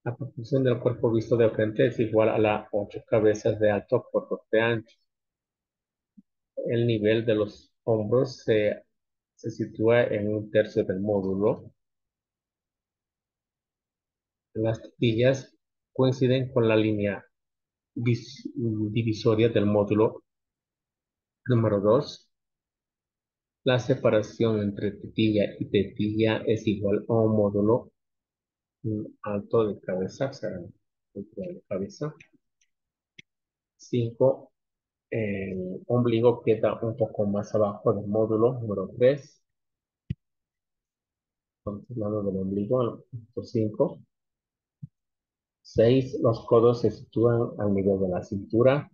La proporción del cuerpo visto de frente es igual a las 8 cabezas de alto por 2 de ancho. El nivel de los hombros se se sitúa en un tercio del módulo. Las tetillas coinciden con la línea divisoria del módulo. Número 2. La separación entre tetilla y tetilla es igual a un módulo alto de cabeza, o sea, altura de cabeza. 5. El ombligo queda un poco más abajo del módulo. Número 3. Estamos hablando del ombligo. 5. 6. Los codos se sitúan al nivel de la cintura.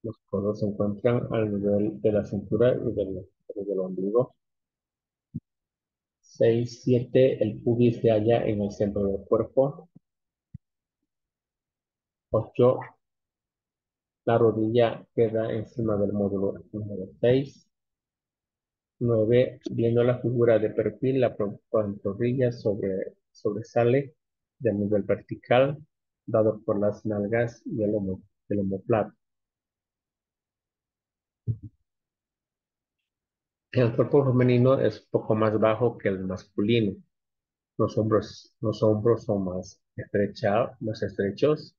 Los codos se encuentran al nivel de la cintura y del ombligo. 6, 7. El pubis se halla en el centro del cuerpo. 8. La rodilla queda encima del módulo. Número 6. 9. Viendo la figura de perfil, la pantorrilla sobresale del nivel vertical, dado por las nalgas y el omóplato. El cuerpo femenino es un poco más bajo que el masculino. Los hombros son más estrechos.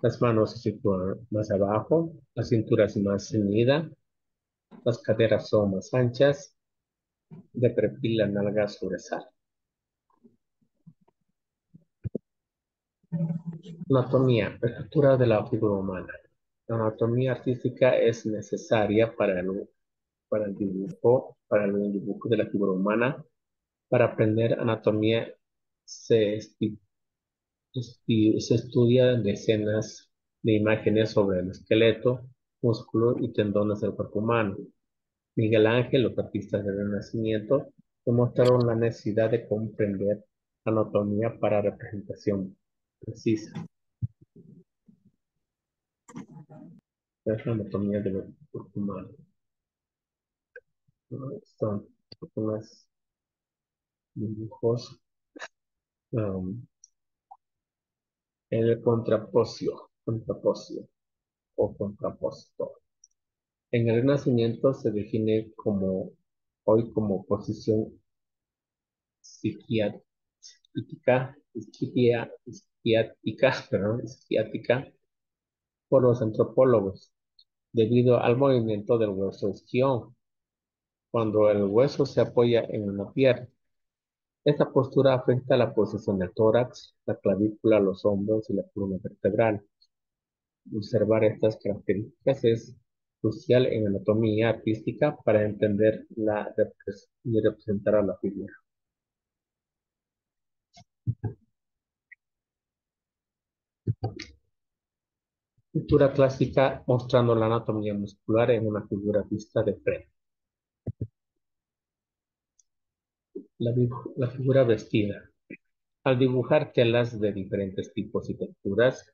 Las manos se sitúan más abajo. La cintura es más ceñida. Las caderas son más anchas. De perfil, la nalga sobresale. Anatomía, estructura de la figura humana. La anatomía artística es necesaria para el dibujo de la figura humana. Para aprender anatomía se, se estudia decenas de imágenes sobre el esqueleto, músculo y tendones del cuerpo humano. Miguel Ángel, los artistas del Renacimiento, demostraron la necesidad de comprender la anatomía para representación precisa. Es la anatomía del cuerpo humano. Son unos dibujos en el contraposio o contraposto. En el Renacimiento se define hoy como posición isquiática por los antropólogos, debido al movimiento del hueso isquión, cuando el hueso se apoya en una pierna. Esta postura afecta la posición del tórax, la clavícula, los hombros y la columna vertebral. Observar estas características es crucial en anatomía artística para entender y representar a la figura. Pintura clásica mostrando la anatomía muscular en una figura vista de frente. La figura vestida. Al dibujar telas de diferentes tipos y texturas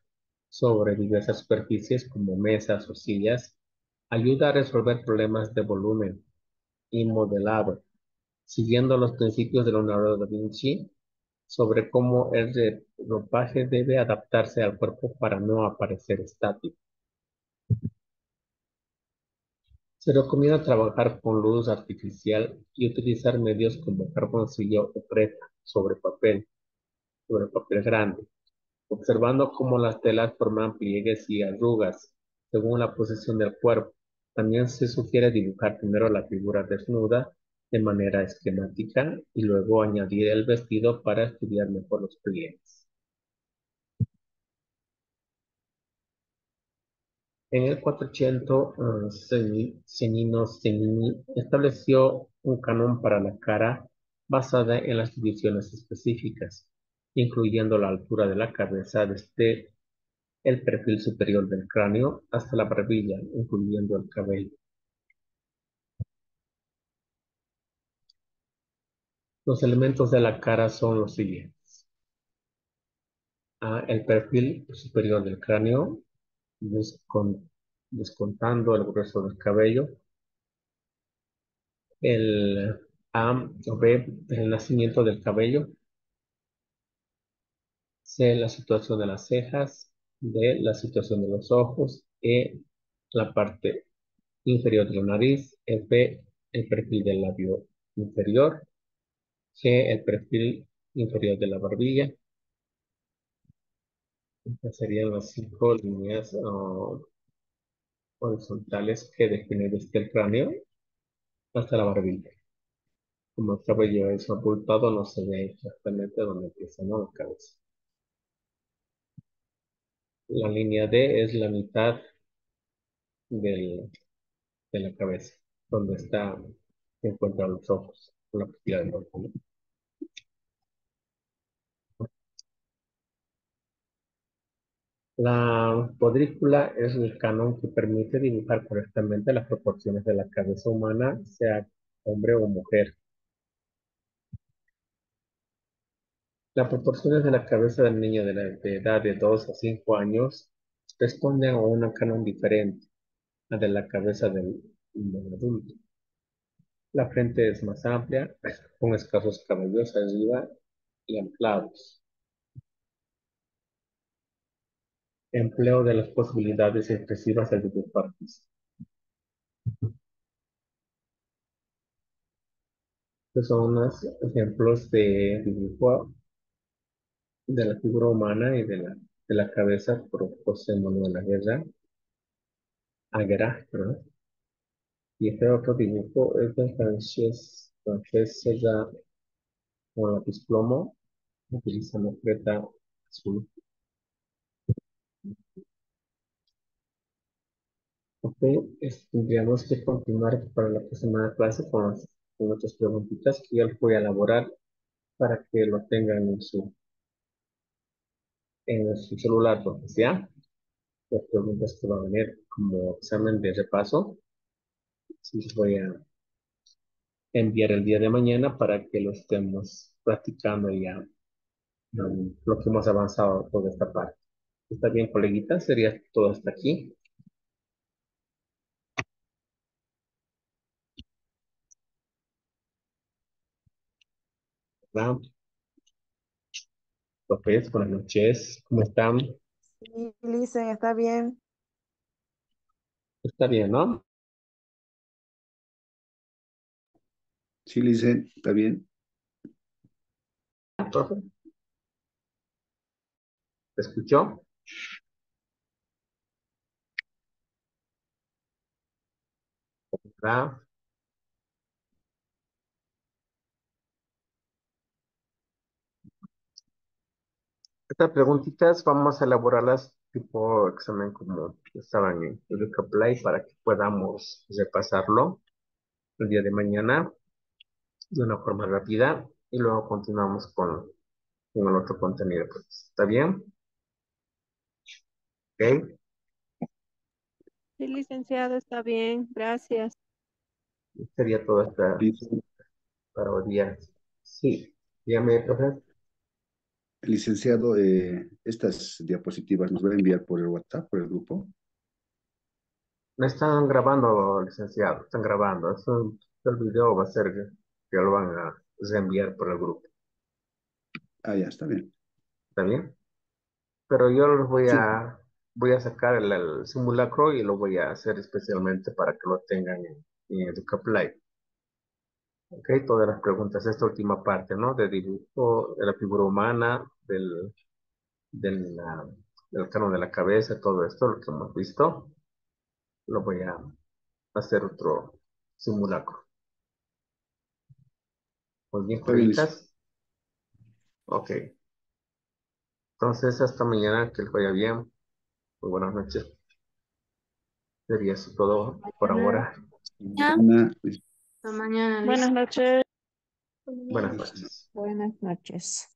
sobre diversas superficies como mesas o sillas, ayuda a resolver problemas de volumen y modelado, siguiendo los principios de Leonardo da Vinci sobre cómo el ropaje debe adaptarse al cuerpo para no aparecer estático. Se recomienda trabajar con luz artificial y utilizar medios como carboncillo o creta sobre papel grande, observando cómo las telas forman pliegues y arrugas según la posición del cuerpo. También se sugiere dibujar primero la figura desnuda de manera esquemática y luego añadir el vestido para estudiar mejor los pliegues. En el 400, Cennino Cennini estableció un canon para la cara basada en las divisiones específicas, incluyendo la altura de la cabeza desde el perfil superior del cráneo hasta la barbilla, incluyendo el cabello. Los elementos de la cara son los siguientes. El perfil superior del cráneo, descontando el grueso del cabello. El A o B, el nacimiento del cabello. C, la situación de las cejas. D, la situación de los ojos. E, la parte inferior de la nariz, F, el perfil del labio inferior, G, el perfil inferior de la barbilla. Estas serían las 5 líneas horizontales que definen desde el cráneo hasta la barbilla. Como el cabello es abultado, no se ve exactamente dónde empieza, ¿no?, la cabeza. La línea D es la mitad del- de la cabeza, donde se encuentran los ojos, la pupila del ojo, ¿no? La cuadrícula es el canon que permite dibujar correctamente las proporciones de la cabeza humana, sea hombre o mujer. Las proporciones de la cabeza del niño de edad de 2 a 5 años responden a una canon diferente a de la cabeza del adulto. La frente es más amplia, con escasos cabellos arriba y anclados. Empleo de las posibilidades expresivas del dibujo. Estos son unos ejemplos de dibujo de la figura humana y de la cabeza por José Manuel Aguera, ¿verdad? Y este otro dibujo es de Francesc Cerdà con lápiz plomo, utilizando creta azul. Ok, tendríamos que continuar para la próxima clase con otras preguntitas que yo les voy a elaborar para que lo tengan en su celular, porque sea las preguntas que van a venir como examen de repaso. Sí, les voy a enviar el día de mañana para que lo estemos practicando ya, lo que hemos avanzado toda esta parte. ¿Está bien, coleguita? Sería todo hasta aquí. ¿Verdad? Profes, buenas noches. ¿Cómo están? Sí, Licen, está bien. Está bien, ¿no? Sí, Lice, está bien. Profe, ¿te escuchó? ¿Verdad? Estas preguntitas vamos a elaborarlas tipo examen como estaban en Educaplay para que podamos repasarlo el día de mañana de una forma rápida y luego continuamos con el otro contenido. Pues, ¿está bien? ¿Ok? Sí, licenciado, está bien, gracias. Sería todo hasta Lice, para hoy día. Sí, dígame, profe. licenciado, estas diapositivas nos va a enviar por el WhatsApp, por el grupo. No están grabando, licenciado, están grabando. El video va a ser que lo van a reenviar por el grupo. Ah, ya, está bien. ¿Está bien? Pero yo los voy Sí, voy a sacar el simulacro y lo voy a hacer especialmente para que lo tengan en Educaplay. Ok, todas las preguntas, esta última parte, ¿no? De dibujo, de la figura humana, del, ah, del canon de la cabeza, todo esto, lo que hemos visto, lo voy a hacer otro simulacro. Muy bien, está bien, Lice. coleguitas. Ok, entonces hasta mañana, que les vaya bien. Muy buenas noches. Sería eso todo por Mañana. ahora. Ana, Hasta mañana, Liz. Buenas noches. Buenas noches. Buenas noches.